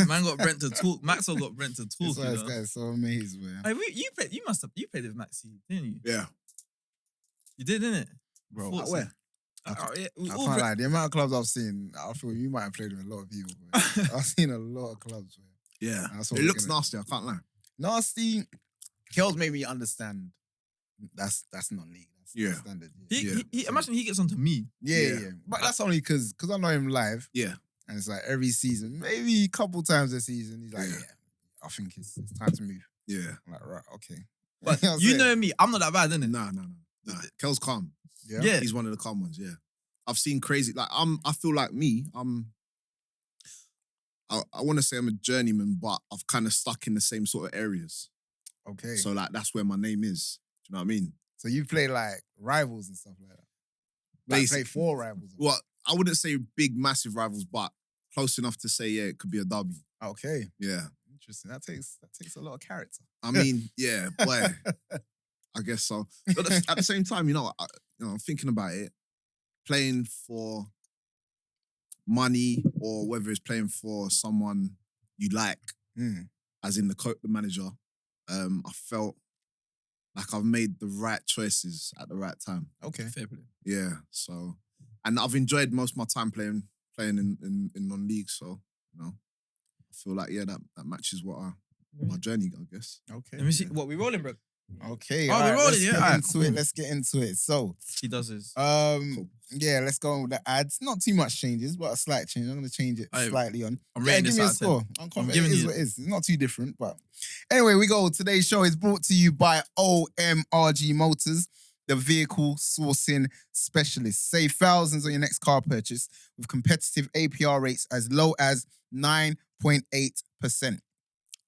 Man got Brent to talk. Maxwell got Brent to talk. This guy's so amazed, man. Hey, you played with Maxi, didn't you? Yeah. You did, didn't it? Bro, where? I can't lie. The amount of clubs I've seen, I feel you might have played with a lot of people. I've seen a lot of clubs. Man. Yeah. It looks nasty, I can't lie. Nasty. Kells made me understand that's not league. That's standard. He imagine he gets onto me. Yeah. But that's only because I know him live. Yeah. And it's like every season, maybe a couple times a season, he's like, I think it's time to move. Yeah. I'm like, right, okay. But you know me, I'm not that bad, innit? Nah. Kel's calm. Yeah. He's one of the calm ones, yeah. I've seen crazy, like, I feel like me, I want to say I'm a journeyman, but I've kind of stuck in the same sort of areas. Okay. So, like, that's where my name is. Do you know what I mean? So you play, like, rivals and stuff like that? Like, play for rivals? Well, I wouldn't say big, massive rivals, but close enough to say, it could be a derby. Okay. Yeah. Interesting. That takes a lot of character. I mean, yeah, boy. I guess so. But at the same time, I'm thinking about it. Playing for money or whether it's playing for someone you like, as in the manager, I felt like I've made the right choices at the right time. Okay. Fair play. Yeah. So, and I've enjoyed most of my time playing in non-league. So, I feel like that matches my journey, I guess. Okay. Let me see. What, we rolling, bro? Okay. Oh, we're rolling, Let's get into it. So he does his. Cool. Yeah, let's go on with the ads. Not too much changes, but a slight change. I'm going to change it slightly on. I'm rating give this me a out score. I'm giving you what it is. It's not too different, but anyway, we go. Today's show is brought to you by OMRG Motors, the vehicle sourcing specialist. Save thousands on your next car purchase with competitive APR rates as low as 9.8%.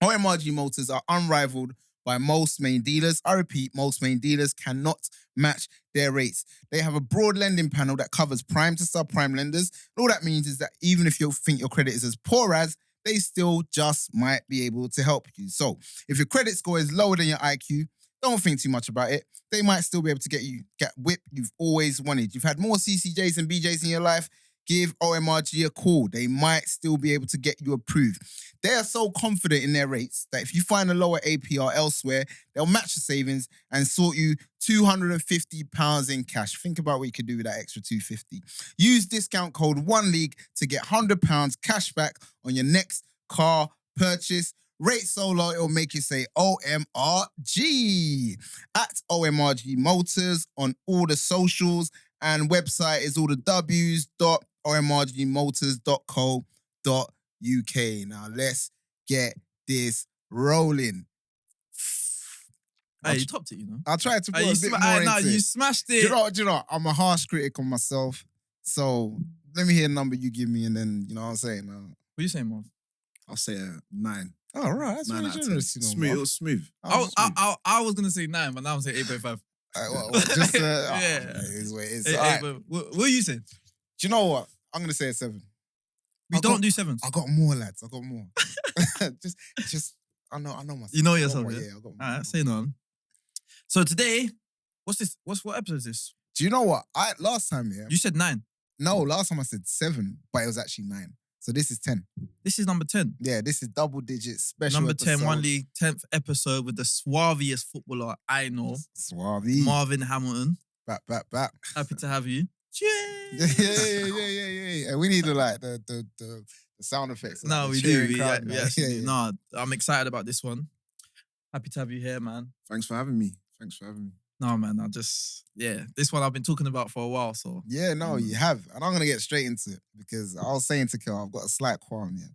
OMRG Motors are unrivaled by most main dealers. I repeat, most main dealers cannot match their rates. They have a broad lending panel that covers prime to subprime lenders. All that means is that even if you think your credit is as poor as, they still just might be able to help you. So if your credit score is lower than your IQ, don't think too much about it. They might still be able to get whip you've always wanted. You've had more CCJs and BJs in your life. Give OMRG a call. They might still be able to get you approved. They are so confident in their rates that if you find a lower APR elsewhere, they'll match the savings and sort you £250 in cash. Think about what you could do with that extra $250. Use discount code ONELEAGUE to get £100 cash back on your next car purchase. Rate so low, it'll make you say OMRG. At OMRG Motors on all the socials, and website is all the www.omrgmotors.co.uk. Now let's get this rolling. Hey, you topped it, I tried to put a bit more into you it. smashed it. Do you know, I'm a harsh critic on myself. So let me hear the number you give me and then, you know what I'm saying? What are you saying, Marv? I'll say a 9. Oh, right. That's very generous, Smooth. It was smooth. I was going to say 9, but now I'm saying 8.5. Just, yeah. It is what it is. Hey, Right. what are you saying? Do you know what? I'm going to say a 7. We don't do 7s. I got more, lads. I got more. just, I know myself. You know yourself, yeah? I got more. All right, say none. So today, what's this? What episode is this? Do you know what? Last time, You said 9. No, last time I said 7, but it was actually 9. So this is 10. This is number 10. Yeah, this is double digits special Number episode. 10, One League, 10th episode with the suaviest footballer I know. Suave. Marvin Hamilton. Back. Happy to have you. Cheers. Yeah. And we need the sound effects. No, the we do. cheering crowd, We actually do. No, I'm excited about this one. Happy to have you here, man. Thanks for having me. No, man, this one I've been talking about for a while, so. Yeah, no, you have. And I'm going to get straight into it because I was saying to Kel, I've got a slight qualm here.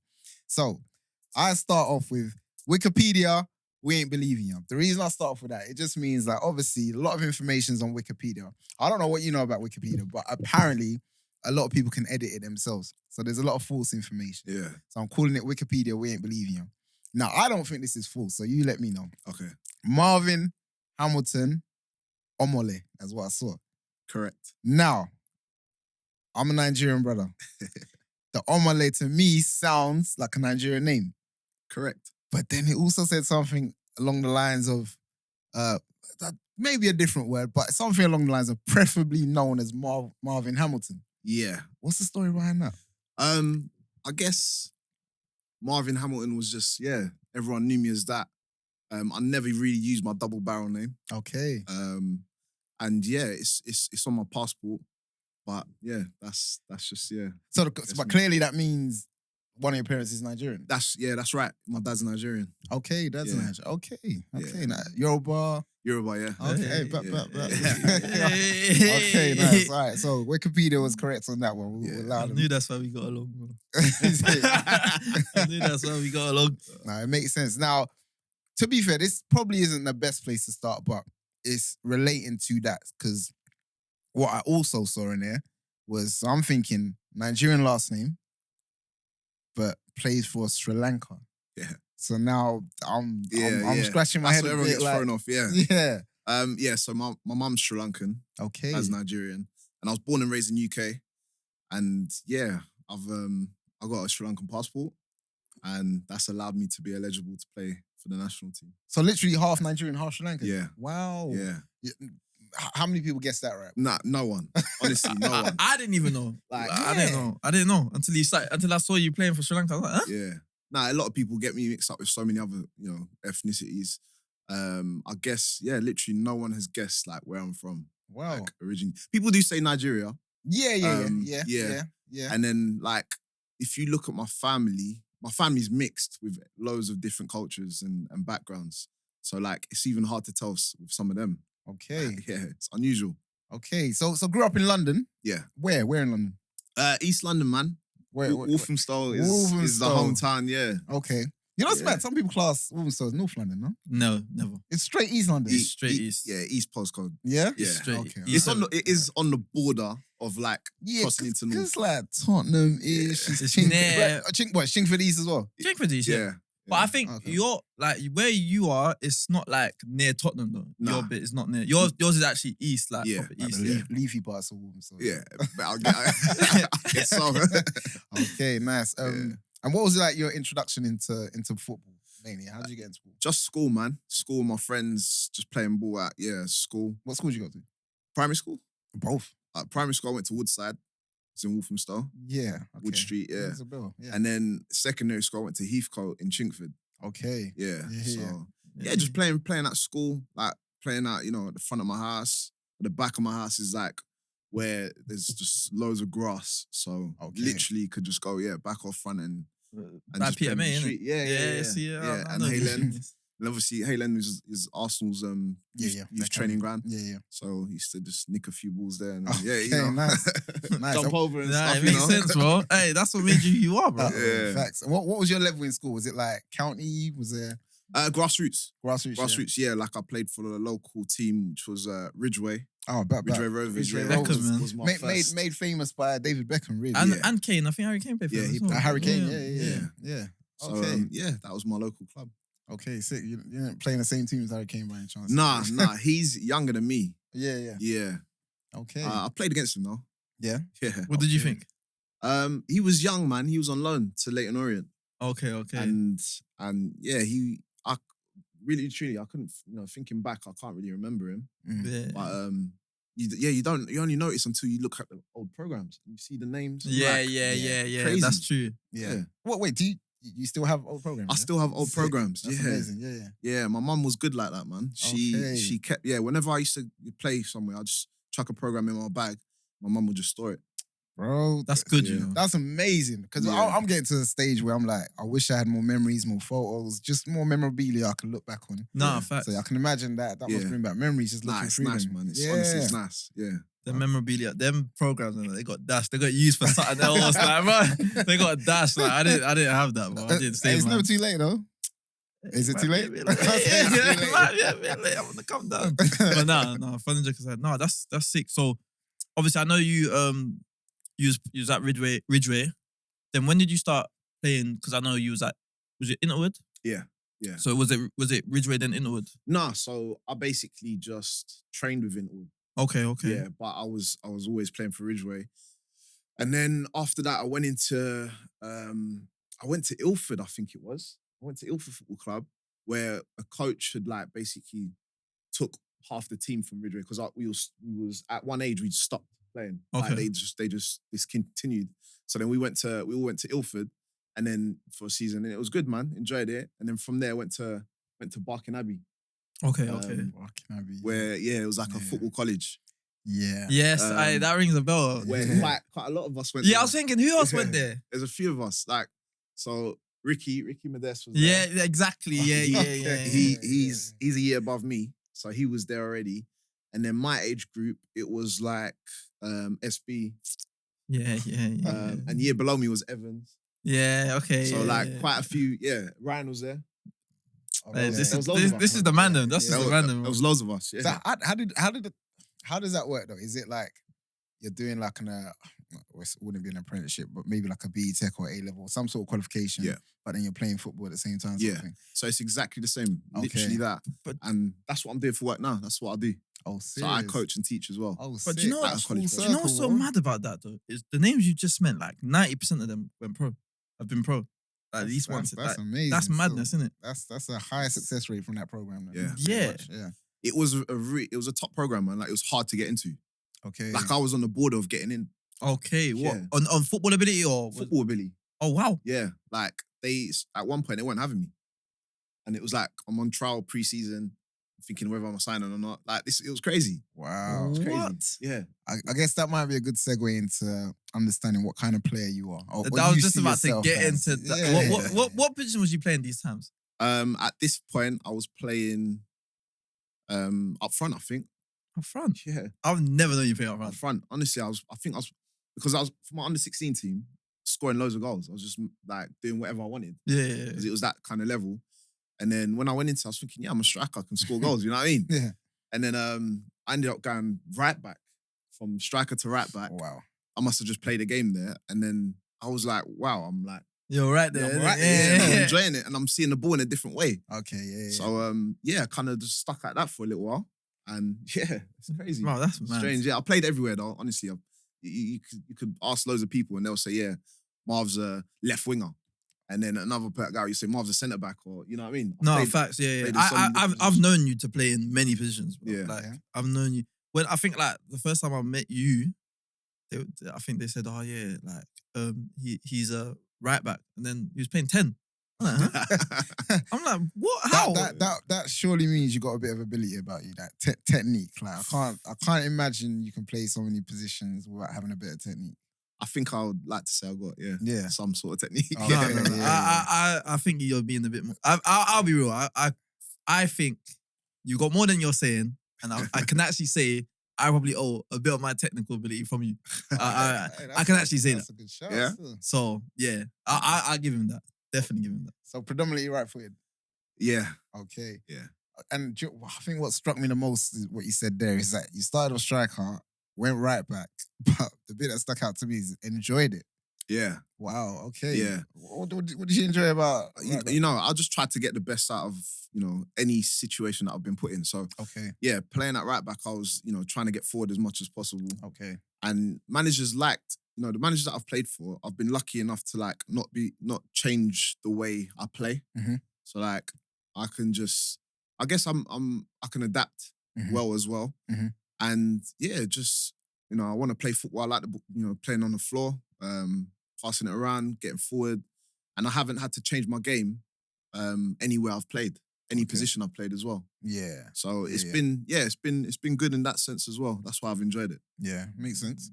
So, I start off with Wikipedia, we ain't believing you. The reason I start off with that, it just means that obviously a lot of information's on Wikipedia. I don't know what you know about Wikipedia, but apparently a lot of people can edit it themselves. So there's a lot of false information. Yeah. So I'm calling it Wikipedia, we ain't believing you. Now, I don't think this is false, so you let me know. Okay. Marvin Hamilton Omole, that's what I saw. Correct. Now, I'm a Nigerian brother. The Omole to me sounds like a Nigerian name. Correct. But then it also said something along the lines of, maybe a different word, but something along the lines of preferably known as Marvin Hamilton. Yeah. What's the story behind that? I guess Marvin Hamilton was just, everyone knew me as that. I never really used my double barrel name. Okay. And yeah, it's on my passport. But yeah, that's just So, That's but me. clearly that means one of your parents is Nigerian. That's right. My dad's Nigerian. Okay, that's Yeah. Nigerian. Okay. Yeah. Now, Yoruba. Yoruba, yeah. Okay, Hey, but. Hey. Okay, nice. All right, so Wikipedia was correct on that one. We'll Yeah. allow I them. knew that's why we got along, bro. I knew that's why we got along. Nah, it makes sense. Now, to be fair, this probably isn't the best place to start, but it's relating to that because what I also saw in there was, so I'm thinking Nigerian last name, but plays for Sri Lanka. Yeah. So now I'm Yeah. scratching my That's head what a everyone bit gets like, thrown off, yeah. yeah. So my mum's Sri Lankan, Okay. as Nigerian. And I was born and raised in UK. And yeah, I got a Sri Lankan passport. And that's allowed me to be eligible to play for the national team. So literally half Nigerian, half Sri Lankan. Yeah. Wow. Yeah. How many people guessed that right? Nah, no one. Honestly, no one. I didn't even know. Like, I didn't know until I saw you playing for Sri Lanka. I was like, huh? Yeah. Nah, a lot of people get me mixed up with so many other, ethnicities. I guess, literally no one has guessed like where I'm from. Wow. Like originally. People do say Nigeria. Yeah. And then like if you look at my family's mixed with loads of different cultures and backgrounds. So like it's even hard to tell with some of them. Okay. Yeah, it's unusual. Okay. So grew up in London. Yeah. Where? Where in London? East London, man. Where? Walthamstow is the Walthamstow. hometown, yeah. Okay. You know, it's Yeah. bad. Some people class Walthamstow as North London, no? No, never. It's straight East London. It's straight east. Yeah, East postcode. Yeah? Yeah. Straight. Okay. East It is on the border of like Yeah, crossing into North. because like Tottenham-ish. Yeah. It's It's near- Chingford East as well? Chingford East, yeah. Yeah. But I think Okay. you're like where you are. It's not like near Tottenham though. Nah. Your bit is not near. Yours is actually east, like Yeah, proper Like east. the yeah. leafy parts of Walthamstow. Yeah, but I guess so. Okay, nice. And what was like your introduction into football mainly? How did you get into football? Just school, man. School with my friends, just playing ball at school. What school did you go to? Primary school. Both. Primary school, I went to Woodside. It's in Walthamstow, Yeah. Okay. Wood Street. Yeah, Rings a bell. Yeah. and then secondary school, I went to Heathcote in Chingford. Okay. Yeah, Yeah. so just playing at school, like playing at at the front of my house. At the back of my house is like where there's just loads of grass, so Okay. literally could just go back off front and Like just play Peter in the May, innit? street. Yeah. See, Yeah, I and know. Haylen. And obviously, Haylen is Arsenal's Yeah. youth training ground. Yeah. So he used to just nick a few balls there and Okay, nice. Nice. jump over and Nah, stuff. it makes sense, bro. Hey, that's what made you are, bro. Yeah. Facts. And what was your level in school? Was it like county? Was there Grassroots. grassroots? Grassroots, yeah. Like I played for the local team, which was Ridgeway. Oh, Ridgeway Rovers. Ridgeway Yeah, Rovers. man. was my Made first. famous by David Beckham, really. And Yeah. and Kane, I think Harry Kane played for Yeah, him he as well. played- Harry Kane, Yeah. yeah. So, Okay. that was my local club. Okay, sick. You didn't play in the same team as Harry Kane by any chance? Nah, he's younger than me. Yeah. Yeah. Okay. I played against him though. Yeah? Yeah. What did you Okay. think? He was young, man. He was on loan to Leyton Orient. Okay. And yeah, I really truly I couldn't thinking back I can't really remember him. Mm. But you only notice until you look at the old programs and you see the names. and Yeah. Crazy. That's true. Yeah. What? Wait, do you still have old programs? I still have old Sick. programs. That's yeah. amazing. Yeah. Yeah, my mum was good like that, man. Okay. She kept whenever I used to play somewhere, I just chuck a program in my bag. My mum would just store it. Bro, That's good, Yeah. you know. that's amazing. Because Yeah. I'm getting to the stage where I'm like, I wish I had more memories, more photos, just more memorabilia I can look back on. Nah, Yeah. facts. So I can imagine that must Yeah. bring back memories just looking Nah, it's through nice, them. man. It's yeah. honestly it's nice. Yeah. The memorabilia, them programs, they got dashed. They got used for something else. Like, bro, they got dashed. Like, I didn't have that, bro. I didn't Hey, save it's man. never too late though. Is it too late? Yeah, It's too late. yeah, late. I want to come down. But nah, funny joke aside, no, that's sick. So obviously, I know you was at Ridgeway. Then when did you start playing? Because I know you was it Interwood? Yeah. Yeah. So was it Ridgeway then Interwood? Nah, so I basically just trained with Interwood. Okay. Yeah, but I was always playing for Ridgeway. And then after that, I went to Ilford, I think it was. I went to Ilford Football Club where a coach had like basically took half the team from Ridgeway because we was at one age we stopped playing. Okay. Like they just discontinued. So then we all went to Ilford, and then for a season, and it was good, man. Enjoyed it, and then from there went to Barking Abbey, Okay. Fucking Abbey. where it was like a Yeah. football college Yeah. Yes, Um, that rings a bell. where Yeah. quite a lot of us went. Yeah, there. I was thinking, who else went Yeah. there? There's a few of us, like so. Ricky Modeste was Yeah, there. exactly. Yeah. He's a year above me, so he was there already. And then my age group, it was like SB, Yeah. and year below me was Evans. Yeah, okay. So yeah, like yeah. quite a few. Yeah, Ryan was there. Hey, this There is was loads of us, this is the man. random. This Yeah. is the There random. was loads of us. Yeah. So how does that work though? Is it like you're doing like it wouldn't be an apprenticeship, but maybe like a BE Tech or A level, some sort of qualification. Yeah. But then you're playing football at the same time. Sort of thing. So it's exactly the same, Okay. literally that. But- And that's what I'm doing for work now. That's what I do. Oh, So I serious? coach and teach as well. Oh, But do you know That's what? college full Do you know what's so circle, bro. mad about that though? Is the names you just meant, like 90% of them went pro. Have been pro. At least once. That's Like, amazing. that's still. madness, isn't it? That's a high success rate from that program. Then. Yeah. Pretty Yeah. much, yeah. It was it was a top program, man. Like it was hard to get into. Okay. Like I was on the border of getting in. Okay, what Yeah. on football ability or Football ability. Oh wow. Yeah. Like they at one point they weren't having me. And it was like I'm on trial pre-season, thinking whether I'm signing or not. Like this, it was crazy. Wow. It was crazy. What? Yeah. I guess that might be a good segue into understanding what kind of player you are. Or I was you just see about to yourself get as. into that. Yeah. What position was you playing these times? At this point, I was playing up front, I think. Up front. Yeah. I've never known you play up Up front. front. Honestly, because I was for my under 16 team, scoring loads of goals. I was just like doing whatever I wanted. Yeah. Because it was that kind of level. And then when I went into it, I was thinking, yeah, I'm a striker, I can score goals, you know what I mean? Yeah. And then I ended up going right back, from striker to right back. Wow. I must have just played a game there. And then I was like, wow, I'm like, You're right yeah, there. I'm right there. I'm enjoying it and I'm seeing the ball in a different way. Okay. Yeah. So I kind of just stuck at that for a little while. And yeah, it's crazy. Wow, that's mad. Strange. Yeah, I played everywhere though, honestly. You could ask loads of people and they'll say, yeah, Marv's a left winger. And then another guy, you say Marv's a centre back, or you know what I mean? No, Played- facts. Yeah. played in so many I've different known you to play in many positions. Bro. Yeah. Like Yeah. I've known you. When I think like the first time I met you, I think they said, oh yeah, like he's a right back, and then he was playing 10. I'm like, huh? I'm like, what? How? That surely means you got a bit of ability about you. That technique. Like I can't imagine you can play so many positions without having a bit of technique. I think I would like to say I got Yeah. some sort of technique. Oh, No, yeah, no, no. yeah. I think you're being a bit more. I'll be real. I think you got more than you're saying, and I can actually say I probably owe a bit of my technical ability from you. I can actually say that's that. a good shout. Yeah. still. So yeah, I give him that. Definitely give him that. So predominantly right-footed. Yeah. Okay. Yeah. And I think what struck me the most is what you said there is that you started off striker, went right back, but the bit that stuck out to me is enjoyed it. Yeah. Wow. Okay. Yeah. What did you enjoy about? right back? You know, I just tried to get the best out of, any situation that I've been put in. So Okay. yeah, playing at right back, I was, trying to get forward as much as possible. Okay. And managers liked, the managers that I've played for, I've been lucky enough to like not change the way I play. Mhm. So like I can just, I guess I can adapt Mhm. well as well. Mhm. And yeah, just, I want to play football. I like playing on the floor, passing it around, getting forward. And I haven't had to change my game anywhere I've played, any Okay. position I've played as well. Yeah. So it's Yeah. been good in that sense as well. That's why I've enjoyed it. Yeah. Makes sense.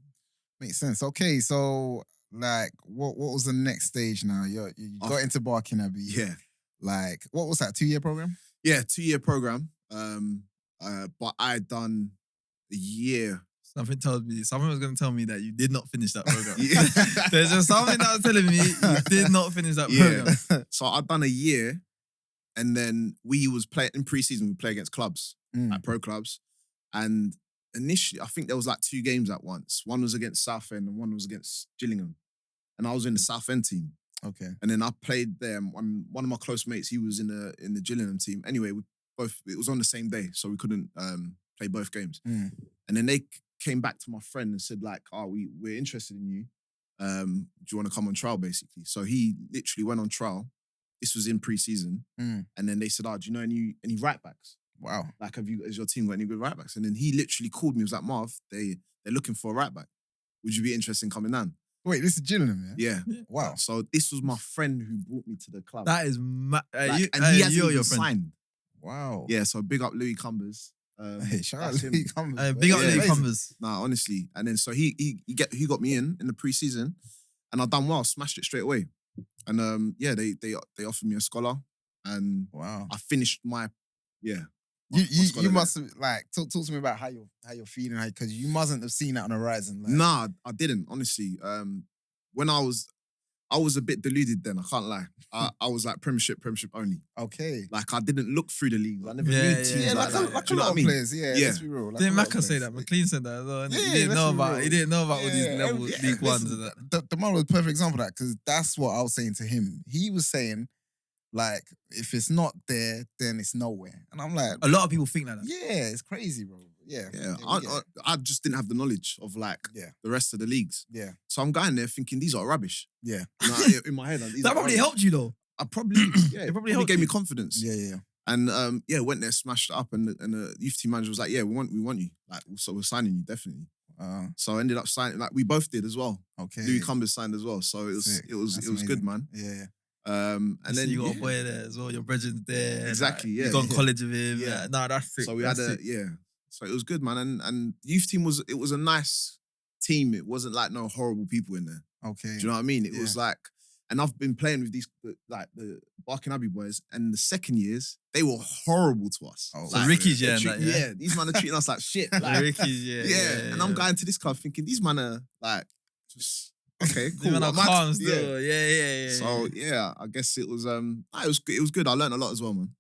Makes sense. Okay. So like, what was the next stage now? You got into Barking Abbey. Yeah. Like, what was that? 2-year program? Yeah, 2-year program. But I had done a year. Something was going to tell me that you did not finish that program. Yeah. There's just something that was telling me you did not finish that Yeah. program. So I'd done a year, and then we was playing in pre-season. We play against clubs, like pro clubs, and initially I think there was like 2 games at once. One was against Southend and one was against Gillingham, and I was in the Southend team. Okay. And then I played there. One of my close mates, he was in the Gillingham team. Anyway, it was on the same day, so we couldn't play both games. Mm. And then they came back to my friend and said like, "Oh, we're interested in you. Do you want to come on trial?" Basically, so he literally went on trial. This was in pre-season, Mm. and then they said, "Oh, do you know any right backs? Wow. Like, has your team got any good right backs?" And then he literally called me. He was like, "Marv, they're looking for a right back. Would you be interested in coming down?" Wait, this is Gillingham, yeah? Yeah. Wow. So this was my friend who brought me to the club. That is mad. Like, and he hasn't you're even your friend. signed. Wow. Yeah, so big up Louis Cumbers. Hey, shout out that's him. Lee Cumbers. Big up Yeah, Lee amazing. Cumbers. Nah, honestly. And then so he got me in the pre-season, and I done well, smashed it straight away. And they offered me a scholar, and Wow. I finished my You scholar must have like talk to me about how you're feeling, because you mustn't have seen that on the horizon. Like. Nah, I didn't, honestly. When I was a bit deluded then, I can't lie. I was like Premiership only. Okay. Like I didn't look through the leagues. I never Yeah, knew yeah, teams yeah. Like like a that. lot Do you know what I of mean? players, yeah. Yeah. Let's be real. Like Didn't a lot of Macca say players. that? McLean said that as well. Yeah, He didn't let's know be about. real. He didn't know about all these Yeah, level yeah, League Ones listen, and that. The man was a perfect example of that, because that's what I was saying to him. He was saying, like, if it's not there, then it's nowhere. And I'm like, A lot of people think like that. yeah, it's crazy, bro. Yeah. Yeah, we get it. I just didn't have the knowledge of like Yeah. the rest of the leagues. Yeah. So I'm going there thinking these are rubbish. Yeah. You know, in my head, these That are probably rubbish. helped you though. I probably, yeah, It it probably probably helped gave me you. confidence. Yeah. And went there, smashed it up, and the youth team manager was like, "Yeah, we want you. Like, so we're signing you definitely." So I ended up signing. Like we both did as well. Okay. Louis Cumbers signed as well. So Sick. it was That's good, amazing. man. Yeah. And then you got a boy there as well. Your brethren's there. Exactly, Like, yeah, you gone yeah. college with him. Yeah. Yeah. Nah, that's sick. so we That's had sick. So it was good, man. And the youth team was a nice team. It wasn't like no horrible people in there. Okay. Do you know what I mean? It Yeah. was like, and I've been playing with these like the Barking Abbey boys, and the second years they were horrible to us. Oh, So Ricky's, they're yeah, and that, yeah? these men are treating us like shit. The Like, Ricky's, yeah. and I'm going to this club thinking these men are like just okay, cool. Even I'm calm actually- still. Yeah. So yeah, I guess it was it was good. I learned a lot as well, man.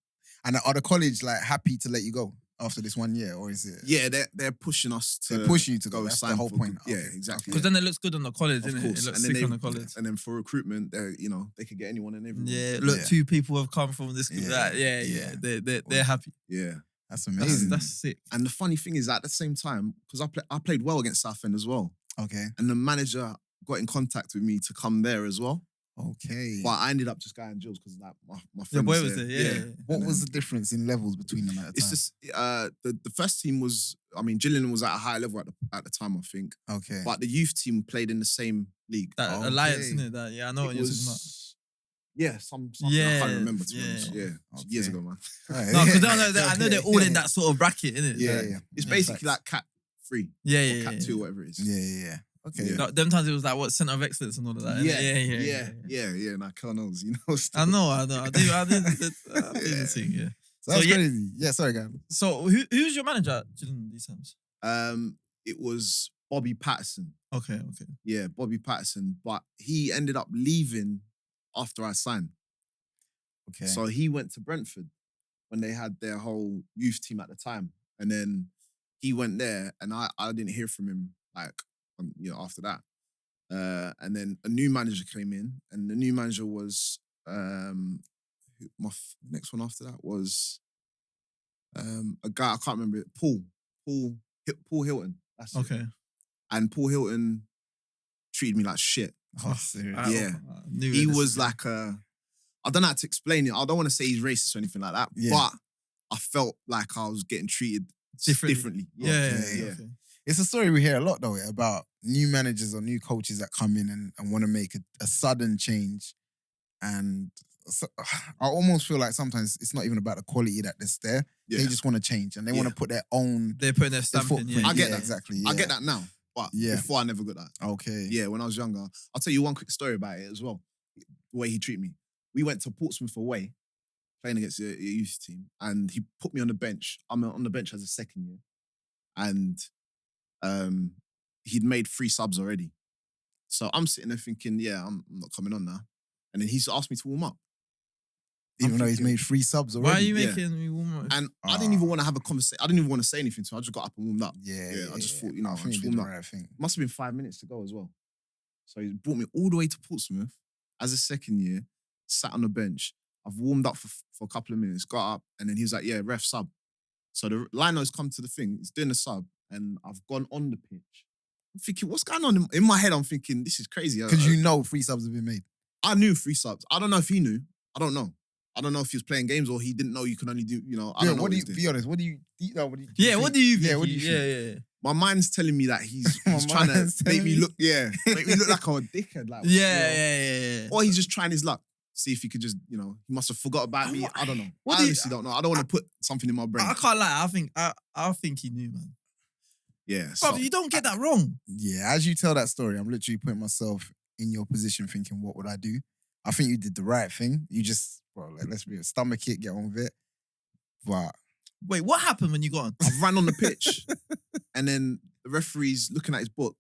And are the college like happy to let you go after this 1 year, or is it? Yeah, they're pushing us to They're pushing you to go. That's the sign whole for point. good- Yeah, Okay. exactly. Because then it looks good on the college, Of innit? course. It looks And then sick on the college. And then for recruitment, they could get anyone and everyone. Yeah, look, Yeah. 2 people have come from this. Yeah. That, Yeah. yeah. They're happy. Yeah. That's That's, amazing. that's sick. And the funny thing is, at the same time, because I played well against Southend as well, Okay. and the manager got in contact with me to come there as well. Okay. But I ended up just going Jules because like my Your friend boy was there, yeah. What And was then- the difference in levels between them at the It's time? just the first team was, I mean, Gillingham was at a higher level at the time, I think. Okay. But the youth team played in the same league. That Okay. alliance, innit? That, yeah, I know what It you're talking about. was, yeah, something I Yeah, can't remember to be yeah. honest. Yeah, Okay. years ago, man. Alright. No, because I know they're all in that sort of bracket, innit? Yeah, Like, yeah. It's Yeah, basically facts. like Cat 3 Yeah, or yeah, Cat yeah. 2, whatever it is. Yeah. Okay. Yeah. Like, them times it was like, what, Centre of Excellence and all of that. innit? yeah. Nah, Colonels, you know. I know. I did the thing, yeah. So that's So, yeah. crazy. Yeah, sorry, guys. So who's your manager at Gillingham these times? It was Bobby Patterson. Okay. Yeah, Bobby Patterson. But he ended up leaving after I signed. Okay. So he went to Brentford when they had their whole youth team at the time. And then he went there and I didn't hear from him after that. And then a new manager came in, and the new manager was next one after that was a guy, I can't remember it, Paul Hilton. That's it. Okay. And Paul Hilton treated me like shit. Oh, serious. Yeah. I knew He it. was like I don't know how to explain it. I don't want to say he's racist or anything like that, Yeah. but I felt like I was getting treated differently. Yeah. Okay. It's a story we hear a lot though about new managers or new coaches that come in and want to make a sudden change. And so, I almost feel like sometimes it's not even about the quality that's there. Yeah. They just want to change and they want to put their own They're putting their stamp in. footprint. Yeah. I get that. Exactly. I yeah. get that now, but Yeah. before I never got that. Okay. Yeah, when I was younger. I'll tell you one quick story about it as well. The way he treated me. We went to Portsmouth away, playing against a youth team, and he put me on the bench. I'm on the bench as a second year. And he'd made 3 subs already. So I'm sitting there thinking, yeah, I'm not coming on now. And then he's asked me to warm up. Even though he's thinking- made 3 subs already. Why are you Yeah. making me warm up? And I didn't even want to have a conversation. I didn't even want to say anything to him. I just got up and warmed up. Yeah. I just thought, I I think just you did warmed the up. right thing. Must have been 5 minutes to go as well. So he brought me all the way to Portsmouth as a second year, sat on the bench. I've warmed up for a couple of minutes, got up, and then he was like, yeah, ref sub. So the liner's come to the thing, he's doing the sub, and I've gone on the pitch. I'm thinking, what's going on? In my head, I'm thinking, this is crazy. Because you know 3 subs have been made. I knew 3 subs. I don't know if he knew. I don't know. I don't know if he was playing games or he didn't know you can only do, I don't know What do he's you, doing. be honest, what do you know? Yeah, what do you think? Yeah, what do you Yeah, think? yeah. my mind's telling me that he's My trying to mind's make me telling look, make me look like I'm a dickhead. Like, Yeah. Or he's just trying his luck. See if he could just, he must have forgot about me. I don't know. What I honestly don't know. I don't want to put something in my brain. I can't lie. I think he knew, man. Yeah. Bro, you don't get that wrong. Yeah, as you tell that story, I'm literally putting myself in your position thinking, what would I do? I think you did the right thing. You just, bro, like, let's be a stomach it, get on with it. But Wait, what happened when you got on? I ran on the pitch and then the referee's looking at his book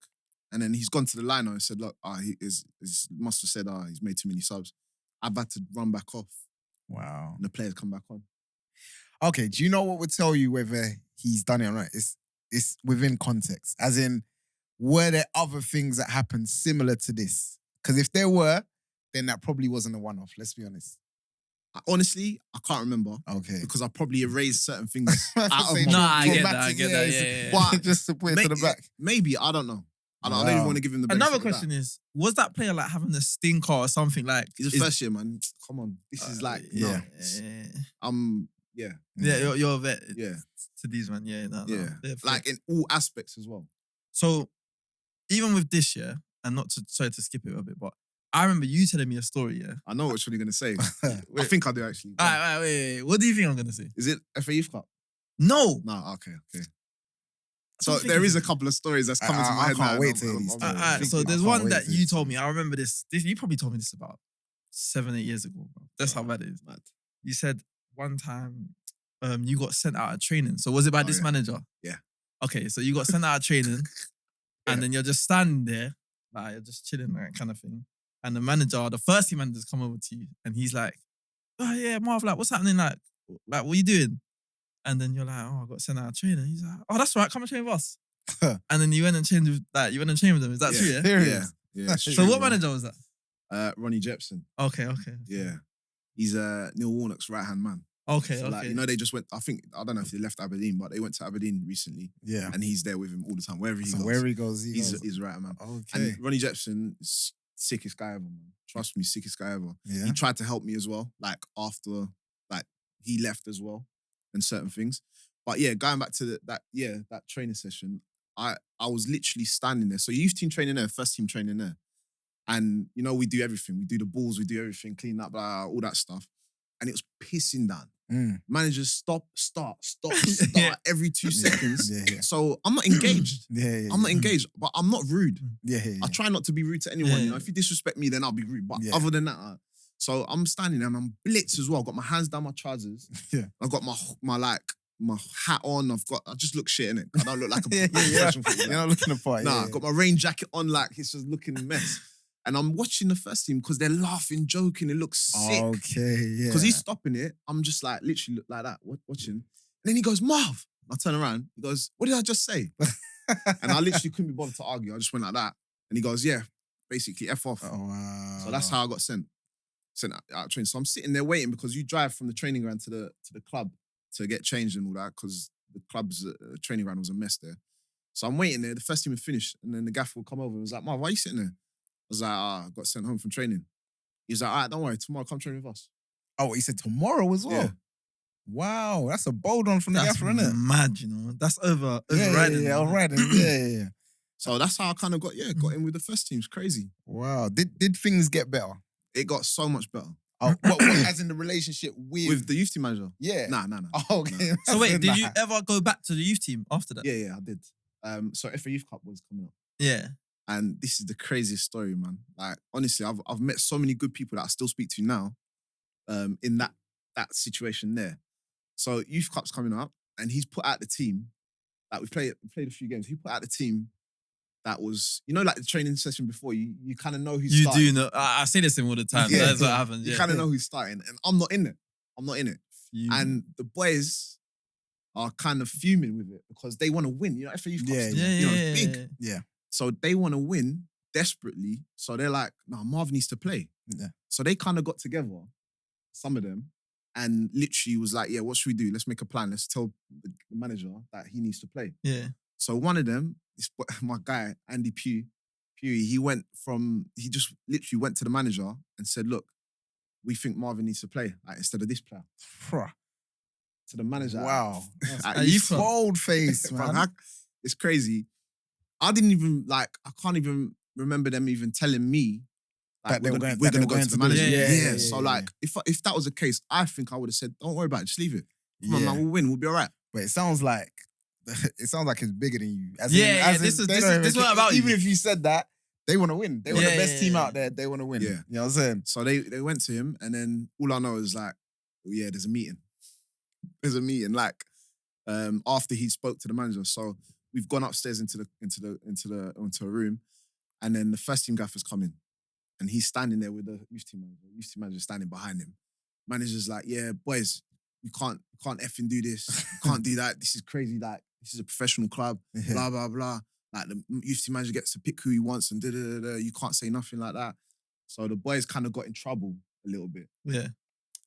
and then he's gone to the liner and said, look, he must have said, he's made too many subs. I've had to run back off. wow. And the players come back on. Okay, do you know what would tell you whether he's done it or not? It's within context. As in, were there other things that happened similar to this? Because if there were, then that probably wasn't a one-off, let's be honest. Honestly, I can't remember. Okay. Because I probably erased certain things out of my Nah, I get that. traumatic, Yeah. But just to put it to the back. maybe, I don't know. I don't even want to give him the benefit Another of that. question is, was that player like having a stinker or something like? He's a first year, man. Come on. This is like, yeah. Yeah, you're a vet Yeah. to these, man. Yeah, no. Yeah. They're Like in all aspects as well. So, even with this year, and sorry to skip it a bit, but I remember you telling me a story, yeah? I know what you're going to say. I think I do actually. All right, wait. What do you think I'm going to say? Is it FA Youth Cup? No. No, okay. I So don't think there it's- is a couple of stories that's coming to my I head can't now. wait to hear these All stories. right, so there's I can't one wait that to you hear told me. I remember this. You probably told me this about 7-8 years ago, bro. That's how bad it is. Mad. You said one time you got sent out of training. So was it by this yeah. manager? Yeah. Okay, so you got sent out of training and then you're just standing there, like you're just chilling, like kind of thing. And the first team manager's come over to you and he's like, oh yeah, Marv, like what's happening? Like what are you doing? And then you're like, oh, I got sent out of training. He's like, oh, that's right, come and train with us. And then you went and trained with them. Is that true? Yeah. Serious? Yeah. it's So true, what man. manager was that? Ronnie Jepson. Okay. Yeah. He's Neil Warnock's right-hand man. Okay. So like, they just went, I don't know if they left Aberdeen, but they went to Aberdeen recently. Yeah. And he's there with him all the time. Wherever he So goes. wherever he goes, He's right, man. Okay. And Ronnie Jepson is sickest guy ever, man. Trust me, sickest guy ever. Yeah. He tried to help me as well, like after he left as well and certain things. But yeah, going back to that training session, I was literally standing there. So youth team training there, first team training there. And we do everything. We do the balls, we do everything, clean up, all that stuff. And it was pissing down. Managers stop every 2 seconds. Yeah. So I'm not engaged. Yeah. I'm not engaged, but I'm not rude. Yeah. I try not to be rude to anyone. Yeah. If you disrespect me, then I'll be rude. But Yeah. other than that, so I'm standing there and I'm blitzed as well. I've got my hands down my trousers. Yeah. I've got my hat on. I just look shit in it. I don't look like a Yeah. professional footballer. You're not looking the part. Nah, Yeah. I've got my rain jacket on like it's just looking a mess. And I'm watching the first team because they're laughing, joking. It looks sick. Okay, yeah. Because he's stopping it. I'm just like literally look like that, watching. And then he goes, Marv. I turn around. He goes, what did I just say? And I literally couldn't be bothered to argue. I just went like that. And he goes, yeah, basically F off. Oh, wow. So that's how I got sent out of training. So I'm sitting there waiting because you drive from the training ground to the club to get changed and all that because the club's training ground was a mess there. So I'm waiting there. The first team had finished and then the gaffer would come over and was like, Marv, why are you sitting there? I was like, I got sent home from training. He was like, all right, don't worry. Tomorrow, come train with us. Oh, he said tomorrow as well? Yeah. Wow, that's a bold one from the That's gaffer, isn't it? mad, That's overriding. Yeah, overriding. Yeah. So that's how I kind of got in with the first team. It's crazy. Wow. Did things get better? It got so much better. Oh, what, as in the relationship with the youth team manager? Yeah. Nah. Oh, okay. So wait, did you Nah. ever go back to the youth team after that? Yeah, I did. So FA Youth Cup was coming up. Yeah. And this is the craziest story, man. Like, honestly, I've met so many good people that I still speak to now in that situation there. So Youth Cup's coming up and he's put out the team. Like, we played a few games. He put out the team that was, like the training session before, you kind of know who's You starting. do know. I say this to him all the time. Yeah. That's what happens. You Yeah. kind of know who's starting. And I'm not in it. And the boys are kind of fuming with it because they want to win. FA Youth Cup's it's big. Yeah. So they want to win desperately. So they're like, nah, Marv needs to play. Yeah. So they kind of got together, some of them, and literally was like, yeah, what should we do? Let's make a plan. Let's tell the manager that he needs to play. Yeah. So one of them, my guy, Andy Pugh, he just literally went to the manager and said, look, we think Marvin needs to play instead of this player. To the manager. Wow. Like, Are you Bold face, man. it's crazy. I didn't even I can't even remember them even telling me That they we're were gonna going- go to the manager. Yeah. So if that was the case, I think I would have said, "Don't worry about it, just leave it. Come on, Yeah. man, we'll win. We'll be all right." But it sounds like it's bigger than you. As Yeah, in, this they don't even is what care. about Even you. if you said that, they want to win. They were the Yeah, best yeah, team yeah. out there. They want to win. Yeah. You know what I'm saying? So they went to him, and then all I know is like, oh, yeah, there's a meeting. There's a meeting. After he spoke to the manager, so we've gone upstairs into a room, and then the first team gaffer's coming, and he's standing there with the youth team manager. Youth team manager standing behind him. Manager's like, yeah, boys, you can't effing do this. You can't do that. This is crazy. Like, this is a professional club. Yeah. Blah blah blah. Like the youth team manager gets to pick who he wants, and you can't say nothing like that. So the boys kind of got in trouble a little bit. Yeah.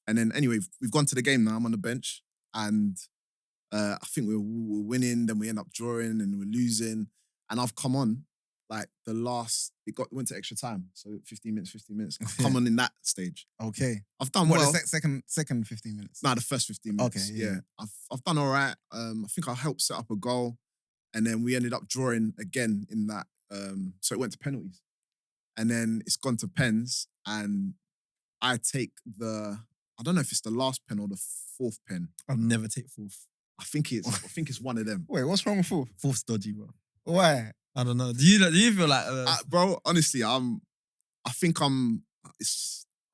And then anyway, we've gone to the game now. I'm on the bench, and I think we're winning. Then we end up drawing, and we're losing. And I've come on went to extra time, so 15 minutes. I've come on in that stage. Okay. I've done What, well. the second 15 minutes? Nah, the first 15 minutes. Okay, yeah. yeah. I've done all right. I think I helped set up a goal, and then we ended up drawing again in that. So it went to penalties, and then it's gone to pens, and I take I don't know if it's the last pen or the fourth pen. I'll never take fourth. I think it's one of them. Wait, what's wrong with fourth? Fourth's dodgy, bro. Why? I don't know. Do you feel like Bro, honestly, I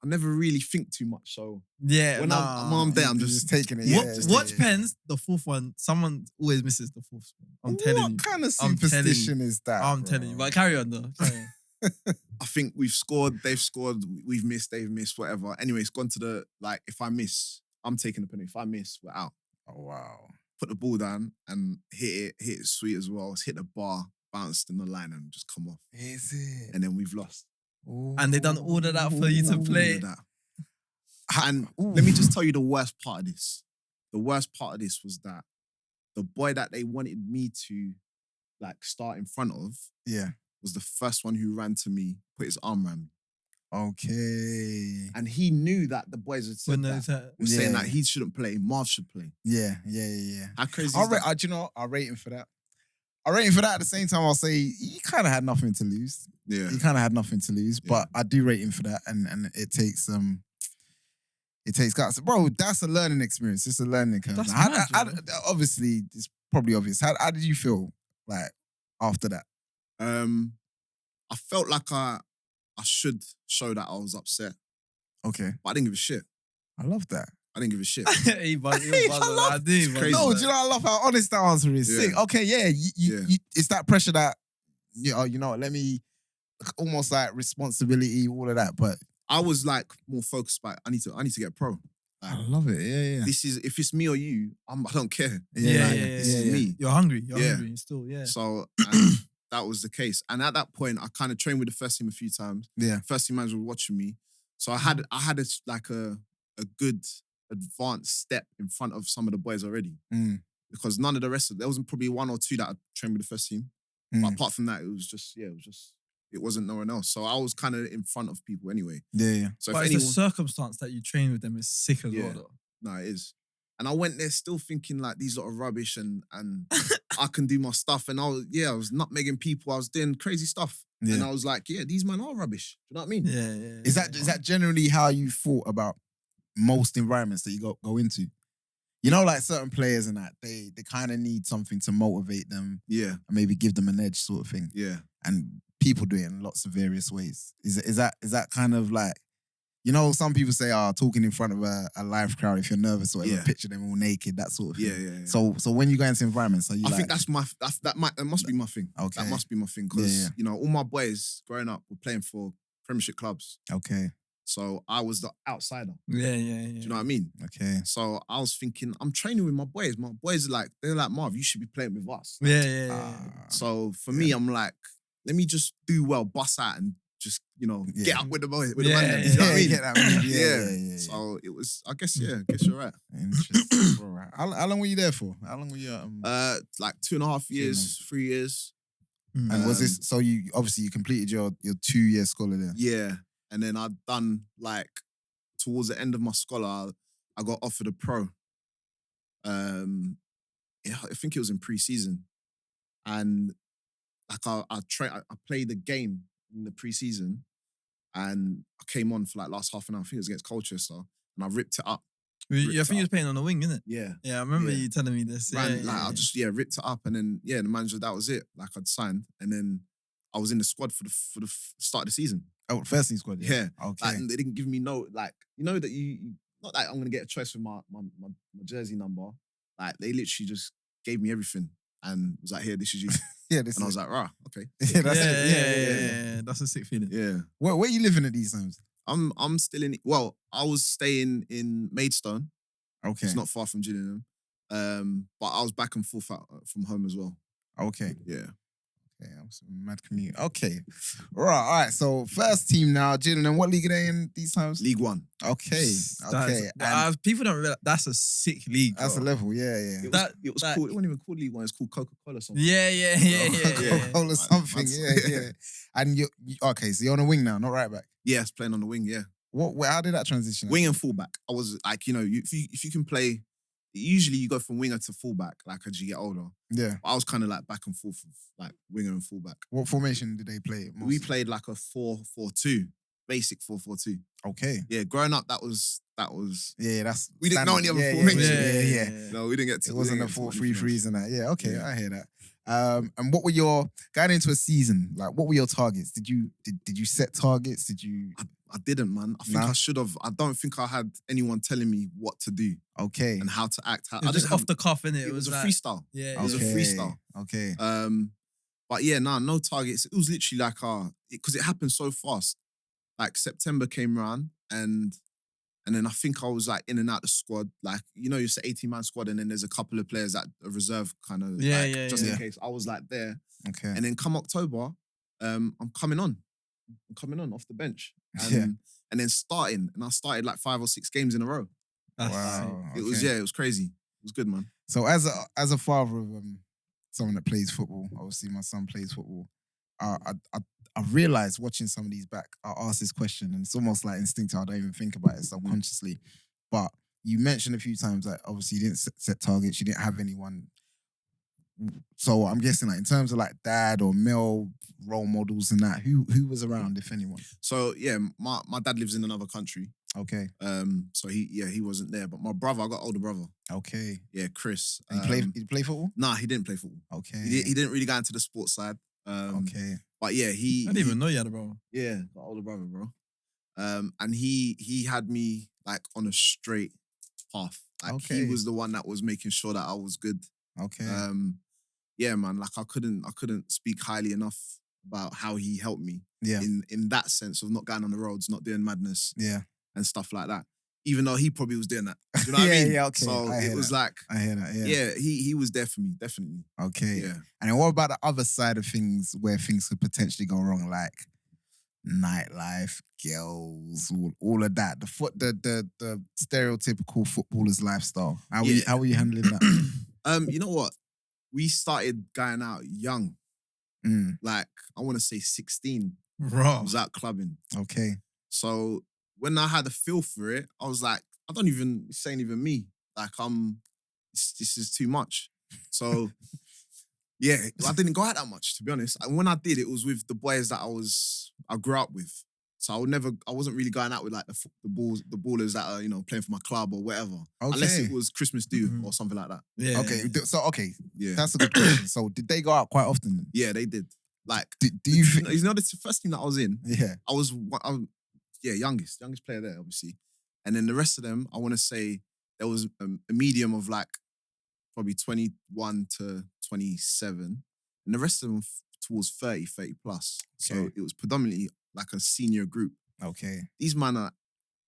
never really think too much. So yeah, when I'm there, I'm just taking it. What, Yeah, watch yeah. pens, the fourth one, someone always misses the fourth one. I'm telling you. What kind of I'm telling superstition is that? I'm bro? telling you. But carry on though. Carry on. I think we've scored, they've scored, we've missed, they've missed, whatever. Anyway, it's gone to if I miss, I'm taking the penalty. If I miss, we're out. Oh, wow. Put the ball down and hit it sweet as well. It's hit the bar, bounced in the line and just come off. Is it? And then we've lost. And they done all of that for you to play. All of that. And let me just tell you the worst part of this. The worst part of this was that the boy that they wanted me to start in front of Yeah. was the first one who ran to me, put his arm around me. Okay. And he knew that the boys had said was saying that he shouldn't play, Marv should play. Yeah. How crazy is that? Do you know, I'll rate him for that. I rate him for that. At the same time, I'll say he kind of had nothing to lose. Yeah. He kind of had nothing to lose, Yeah. but I do rate him for that. And it takes guts. Bro, that's a learning experience. It's a learning curve. That's Obviously, it's probably obvious. How did you feel after that? I felt like I should show that I was upset, Okay. but I didn't give a shit. I love that. I didn't give a shit. He buzz, I do. crazy. No, do you know I love how honest that answer is? Yeah. Sick. Okay, yeah. Yeah. It's that pressure that, let me, almost like responsibility, all of that. But I was more focused about I need to get pro. I love it. Yeah, yeah. This is if it's me or you, I don't care. Yeah, This is me. You're hungry. You're Yeah. hungry still, yeah. So that was the case. And at that point, I kind of trained with the first team a few times. Yeah. First team manager was watching me, so I had a good advanced step in front of some of the boys already. Mm. Because none of the rest there wasn't probably one or two that I trained with the first team. But apart from that, it wasn't no one else. So I was kind of in front of people anyway. Yeah, yeah. So But if it's anyone, the circumstance that you train with them is sick as well, though. no, it is. And I went there still thinking these lot are rubbish and I can do my stuff. And I was nutmegging people. I was doing crazy stuff. Yeah. And I was like, yeah, these men are rubbish. Do you know what I mean? Yeah. Is that generally how you thought about most environments that you go into? Like certain players and that, they kind of need something to motivate them Yeah. and maybe give them an edge sort of thing. Yeah. And people do it in lots of various ways. Is that kind of some people say, talking in front of a live crowd, if you're nervous or whatever, Yeah. picture them all naked, that sort of thing. Yeah. So when you go into environments, are you I think that must be my thing. Okay. That must be my thing. Because, Yeah, all my boys growing up were playing for Premiership clubs. Okay. So I was the outsider. Yeah. Do you know what I mean? Okay. So I was thinking, I'm training with my boys. My boys they're like, Marv, you should be playing with us. Yeah. So for me, I'm like, let me just do well, bust out and just, get up with the boys, with the man. You know what I mean? Get that move. Yeah. So it was, I guess you're right. Interesting. All right. How long were you there for? How long were you? 2.5 years, 3 years. And was this, so you completed your 2-year scholar there? Yeah. And then I'd done towards the end of my scholar, I got offered a pro. I think it was in pre-season. and like I played the game in the preseason, and I came on for like last half an hour. I think it was against Colchester, and I ripped it up. I think you was playing on the wing, innit? Yeah. Yeah, I remember Yeah. you telling me this. Yeah, I just ripped it up, and then the manager, that was it. Like I'd signed, and then I was in the squad for the start of the season. Oh, first team squad. Yeah. Okay. Like they didn't give me no, like, you know that you not like I'm gonna get a choice with my jersey number. Like they literally just gave me everything and was like, here, this is you. Yeah, And I was like, rah, okay. Yeah, that's it. Yeah. That's a sick feeling. Yeah. Where are you living at these times? I'm still in. Well, I was staying in Maidstone. Okay. It's not far from Gillingham. But I was back and forth from home as well. Okay. Yeah. Okay, I'm some mad commute. Okay. All right. So first team now, Gillingham. What league are they in these times? League One. Okay. Okay. And People don't realize that's a sick league. that's a bro. level. Yeah. It was called. It wasn't even called League One. It's called Coca-Cola something. Yeah. Coca-Cola something. Yeah. And you okay? So you're on a wing now, not right back. Yes, playing on the wing. Yeah. How did that transition? Wing and fullback. I was like, if you can play, usually you go from winger to fullback, like as you get older. Yeah. I was kind of like back and forth with like winger and fullback. What formation did they play? We played like a 4-4-2, basic 4-4-2. Okay. Yeah, growing up, that was. Yeah, that's We didn't know any other standard. formation. Yeah. No, we didn't get to. It wasn't we a didn't get to 4-3-3s and that. Yeah, okay, Yeah. I hear that. And what were your going into a season? Like, what were your targets? Did you set targets? Did you? I didn't, man. I think Nah. I should have. I don't think I had anyone telling me what to do Okay. and how to act. It was just off the cuff, innit? It was a like, freestyle. Yeah. It was a Okay. freestyle. Okay. But yeah, no targets. It was literally like because it happened so fast. Like September came around and then I think I was like in and out the squad. Like, it's an 18-man squad and then there's a couple of players that are reserve kind of just in case. I was like there. Okay. And then come October, I'm coming on. I'm coming on off the bench. Yeah. And then starting. And I started like 5 or 6 games in a row. Wow. It was it was crazy. It was good, man. So as a father of someone that plays football, obviously my son plays football. I realized watching some of these back, I asked this question and it's almost like instinctive. I don't even think about it subconsciously. But you mentioned a few times that obviously you didn't set targets, you didn't have anyone. So I'm guessing like in terms of like dad or male role models and that, who was around, if anyone? So yeah, my dad lives in another country. Okay. So he wasn't there. But my brother, I got older brother. Okay. Yeah, Chris. Did he play football? Nah, he didn't play football. Okay. He didn't really go into the sports side. Okay. But yeah, I didn't even know you had a brother. Yeah, got older brother, bro. And he had me like on a straight path. Like he was the one that was making sure that I was good. Okay. Yeah, man. Like I couldn't speak highly enough about how he helped me. Yeah. In that sense of not going on the roads, not doing madness. Yeah. And stuff like that. Even though he probably was doing that. Do you know what I mean? Yeah, okay. So it was like, I hear that, yeah. Yeah, he was there for me, definitely. Okay. Yeah. And then what about the other side of things where things could potentially go wrong, like nightlife, girls, all of that? The stereotypical footballer's lifestyle. How were you handling that? You know what? We started going out young. Like, I want to say 16. I was out clubbing. Okay. So when I had a feel for it, I was like, this ain't even me. Like, this is too much. So, yeah, I didn't go out that much, to be honest. And when I did, it was with the boys that I grew up with. So I wasn't really going out with like the ballers that are, playing for my club or whatever. Okay. Unless it was Christmas do or something like that. Yeah. Okay. So, Yeah. that's a good question. So did they go out quite often? Yeah, they did. Like, Do you think? the first team that I was in, Yeah. I was youngest player there, obviously. And then the rest of them, I want to say there was a medium of like probably 21 to 27. And the rest of them towards 30 plus. So Okay. it was predominantly like a senior group. Okay. These men are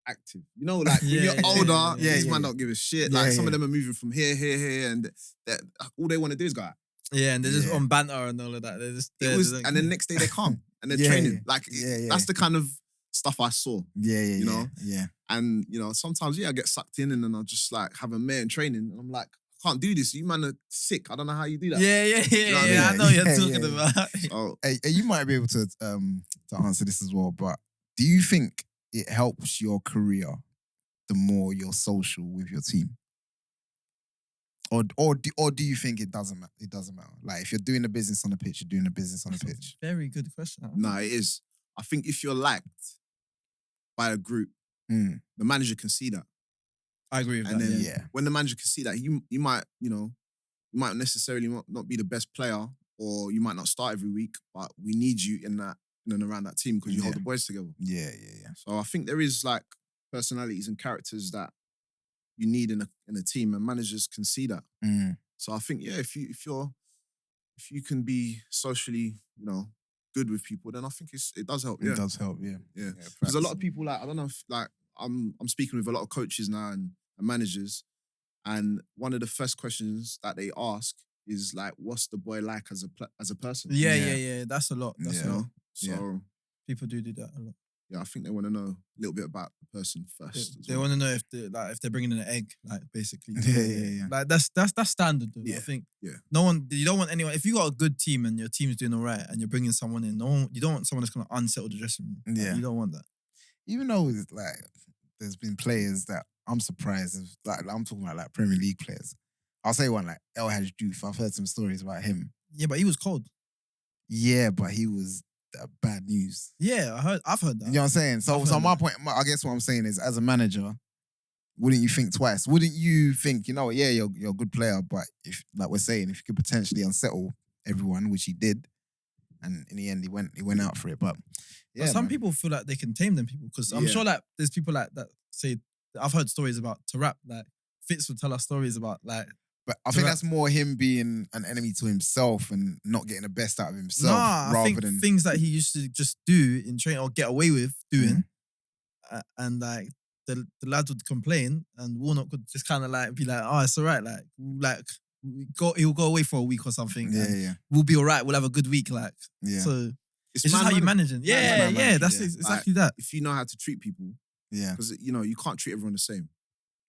active. Like when Yeah, you're older, yeah, these yeah. men don't give a shit. Yeah, Like some yeah. of them are moving from here, and all they want to do is go out. Yeah, and they're just Yeah. on banter and all of that. They're just there. And then next day they're calm and they're Yeah, training. yeah. Like Yeah. that's the kind of stuff I saw. Yeah. You know? Yeah. And sometimes I get sucked in and then I just like have a mare in training and I'm like, I can't do this. You man are sick. I don't know how you do that. Yeah. know what I mean? I know you're Yeah, talking yeah. about. So, Hey, you might be able to answer this as well, but do you think it helps your career the more you're social with your team? Or do you think it doesn't matter? It doesn't matter. Like if you're doing the business on the pitch, you're doing the business on the That's a pitch. very good question. No, it is. I think if you're liked by a group, Mm. the manager can see that. I agree with And that. then yeah. Yeah. when the manager can see that, you might, you might necessarily not be the best player, or you might not start every week, but we need you in that, in and around that team because you hold the boys together. Yeah. So I think there is like personalities and characters that you need in a team, and managers can see that. Mm. So I think if you can be socially, good with people, then I think it does help. Yeah, It does help. Yeah. yeah. Because a lot of people, like, I don't know if, like, I'm speaking with a lot of coaches now and managers, and one of the first questions that they ask is like, "What's the boy like as a person?" Yeah. That's a lot. That's Yeah. a lot. So People do that a lot. yeah, I think they want to know a little bit about the person first. They want to know if they're bringing in an egg, like basically. Yeah. Like that's standard. Though. I Yeah, think. yeah. You don't want anyone. If you got a good team and your team's doing all right, and you're bringing someone in, you don't want someone that's gonna unsettle the dressing room. Like, Yeah. you don't want that. Even though it's like there's been players that I'm surprised of, like I'm talking about like Premier League players. I'll say one like El Hadji Diouf. I've heard some stories about him. Yeah, but he was cold. Yeah, but he was bad news. Yeah, I've heard that. You know what I'm saying? So, I've heard my that. point, I guess what I'm saying is, as a manager, wouldn't you think twice? Wouldn't you think, you're a good player, but if, like we're saying, if you could potentially unsettle everyone, which he did, and in the end he went out for it. But yeah, But some man. people feel like they can tame them people because I'm Yeah. sure like there's people like that say I've heard stories about to rap like Fitz would tell us stories about like But I think that's more him being an enemy to himself and not getting the best out of himself, I rather think than things that he used to just do in training or get away with doing, and like the lads would complain, and Warnock could just kind of like be like, "Oh, it's alright, he'll go away for a week or something. and yeah, we'll be alright. We'll have a good week, like yeah, so." It's just how you manage it. Yeah, man management, that's yeah. exactly that. If you know how to treat people, yeah, because you can't treat everyone the same.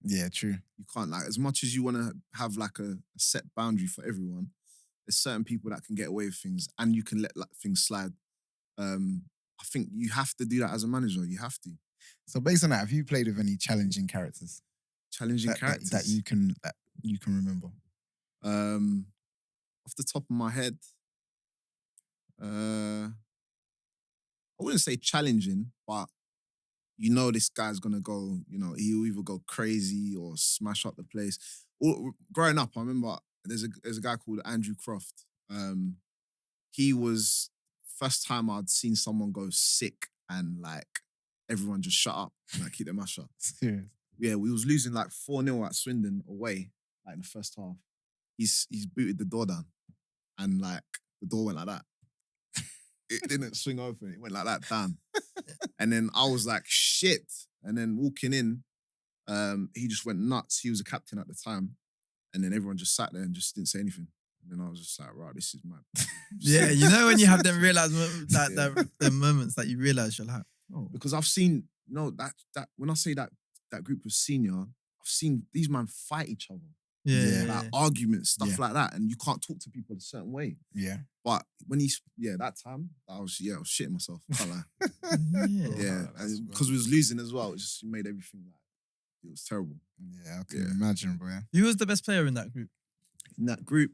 yeah, true. You can't, like, as much as you want to have like a set boundary for everyone, there's certain people that can get away with things and you can let like things slide. I think you have to do that as a manager. You have to. So based on that, have you played with any challenging characters? Challenging that, characters. that you can remember? Off the top of my head, I wouldn't say challenging, but this guy's gonna go, he'll either go crazy or smash up the place. Growing up, I remember there's a guy called Andrew Croft. He was first time I'd seen someone go sick and like everyone just shut up and like keep their mouth shut. Serious? Yeah, we was losing like 4-0 at Swindon away, like in the first half. He's booted the door down and like the door went like that. It didn't swing open, it went like that down. And then I was like, shit. And then walking in, he just went nuts. He was a captain at the time. And then everyone just sat there and just didn't say anything. And then I was just like, right, this is mad. Yeah, when you have them realize the moments that you realize you're like, oh. Because I've seen, that when I say that group was senior, I've seen these men fight each other. Yeah. Arguments, stuff like that. And you can't talk to people a certain way. Yeah. But when that time, I was shitting myself. Can't lie. Yeah. Because we was losing as well. It just made everything it was terrible. Yeah, I can imagine, bro. Who was the best player in that group? In that group,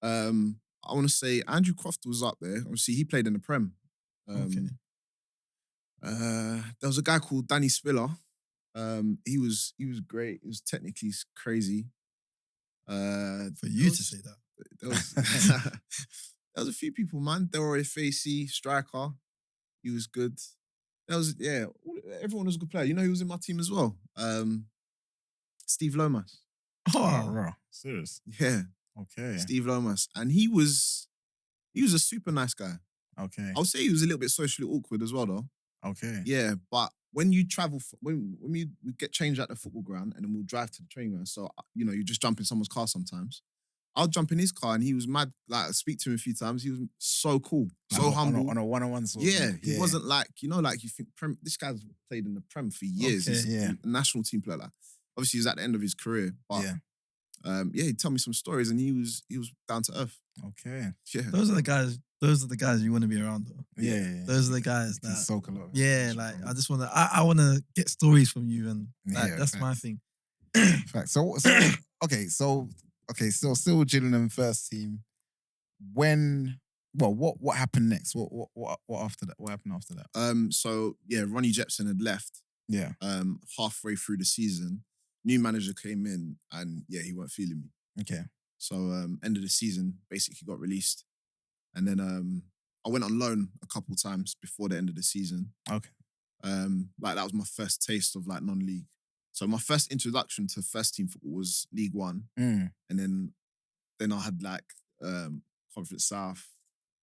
I want to say Andrew Croft was up there. Obviously, he played in the Prem. Okay. There was a guy called Danny Spiller. He was great. He was technically crazy. For you to say that. There was a few people, man. Delroy Facey, striker. He was good. Everyone was a good player. He was in my team as well. Steve Lomas. Oh, bro. Serious? Yeah. Okay. Steve Lomas. And he was a super nice guy. Okay. I would say he was a little bit socially awkward as well, though. Okay. Yeah, but when you travel, when we get changed at the football ground and then we'll drive to the training ground, so, you just jump in someone's car sometimes. I'll jump in his car and he was mad. Like, I speak to him a few times. He was so cool, so humble. On a one-on-one sort Yeah, of he wasn't like, like you think, this guy's played in the Prem for years. Okay. He's a national team player. Like, obviously, he's at the end of his career, but he'd tell me some stories and he was down to earth. Okay. Yeah. Those are the guys you want to be around though. Yeah. Those are the guys Can that soak a lot. I just want to I want to get stories from you and that's my thing. Fact. So okay, so okay, so still Gillingham first team. What happened next? What after that? What happened after that? So yeah, Ronnie Jepson had left. Yeah. Halfway through the season, new manager came in, and yeah, he weren't feeling me. Okay. So end of the season, basically got released, and then I went on loan a couple times before the end of the season. Okay. Like that was my first taste of like non-league. So my first introduction to first team football was League One, and then I had like Conference South,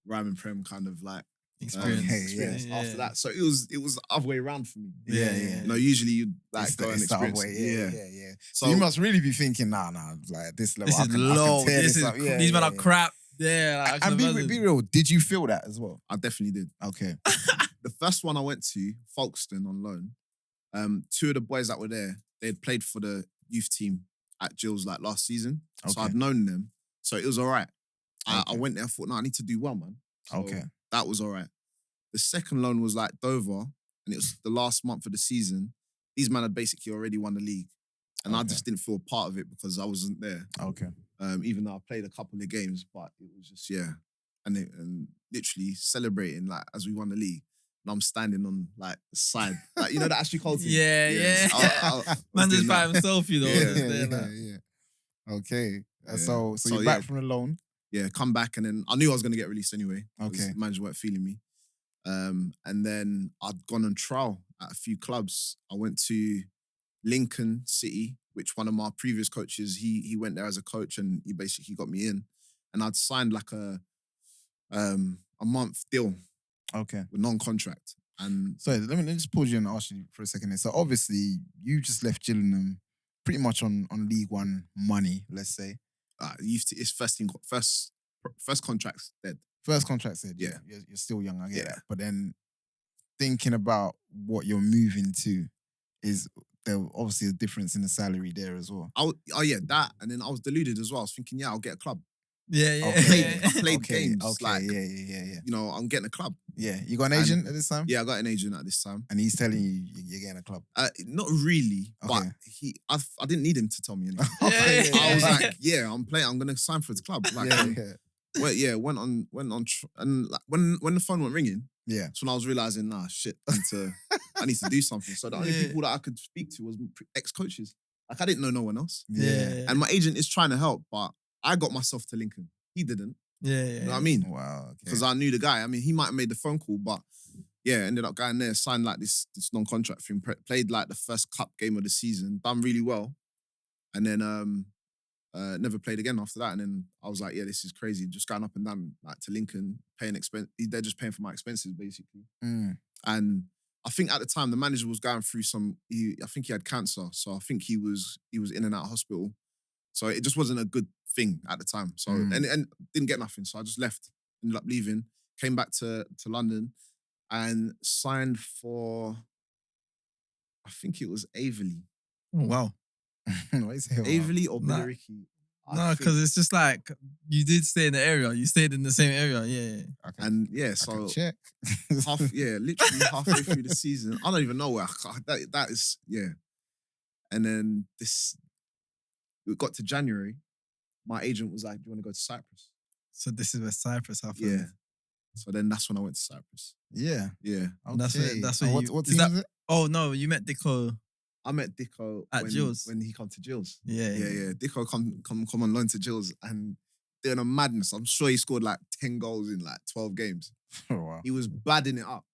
Ryman Prem kind of like experience after that. So it was the other way around for me. Yeah. You know, usually you like go and it's the other experience. way. Yeah. So you must really be thinking, nah, like this level. This I is can low. tear This is up. Yeah, these men yeah, are yeah. crap. Yeah, And be real. Did you feel that as well? I definitely did. Okay. The first one I went to, Folkestone on loan, two of the boys that were there, they had played for the youth team at Gills like last season. So Okay. I'd known them. So it was all right. I Okay. went there, I thought, no, I need to do well, man. So Okay. that was all right. The second loan was like Dover, and it was the last month of the season. These men had basically already won the league. And I Okay. just didn't feel part of it because I wasn't there. Okay. Even though I played a couple of games, but it was just, yeah. And literally celebrating like as we won the league. And I'm standing on like the side. Like, you know, the Ashley Cole team? Yeah. I Man was just doing by that. himself, you know. Yeah. just there, like- Yeah. Okay. Yeah. So So, you're back from the loan. Yeah, come back, and then I knew I was going to get released anyway. 'Cause Okay. the manager weren't feeling me. And then I'd gone on trial at a few clubs. I went to Lincoln City, which one of my previous coaches, he went there as a coach, and he basically got me in. And I'd signed like a month deal Okay. with non-contract. And So let me just pause you and ask you for a second. So obviously you just left Gillingham pretty much on League One money, let's say. it's first contract's dead. First contract said, Yeah. you're still young, I get Yeah. that. But then thinking about what you're moving to is there obviously a difference in the salary there as well. That. And then I was deluded as well. I was thinking, yeah, I'll get a club. Yeah. I played Okay, games. okay, Like, yeah. you know, I'm getting a club. Yeah, you got an agent at this time? Yeah, I got an agent at this time. And he's telling you you're getting a club? Not really, but Okay. I didn't need him to tell me anything. Yeah. I was like, yeah, I'm going to sign for the club. Like, went on, and like, when the phone went ringing, Yeah. that's when I was realizing, nah, shit, I need to do something. So the only Yeah. people that I could speak to was ex-coaches. Like, I didn't know no one else. Yeah. And my agent is trying to help, but I got myself to Lincoln. He didn't. Yeah. You know what I mean? Wow. Okay. Because I knew the guy. I mean, he might have made the phone call, but yeah, ended up going there, signed like this non-contract thing, played like the first cup game of the season, done really well, and then never played again after that. And then I was like, yeah, this is crazy. Just going up and down like to Lincoln, paying expense. They're just paying for my expenses basically. And I think at the time the manager was going through I think he had cancer, so I think he was in and out of hospital. So it just wasn't a good thing at the time. So and didn't get nothing. So I just left, ended up leaving, came back to London and signed for, I think it was Averley. Oh, wow. What is it? Averley or Nah. Billericay. No, because it's just like you did stay in the area. You stayed in the same area. Yeah. Okay. And yeah, I so can check. literally halfway through the season. I don't even know where. That is, yeah. And then we got to January. My agent was like, do you want to go to Cyprus? So this is where Cyprus happened. Yeah. So then that's when I went to Cyprus. Yeah. Yeah. That's Okay. where- that's And where what is team that- is it? Oh no, you met Dicko. I met Dicko At Gills. when he come to Gills. Yeah. Yeah. Dicko come on loan to Gills and doing a madness. I'm sure he scored like 10 goals in like 12 games. Oh, wow. He was badding it up.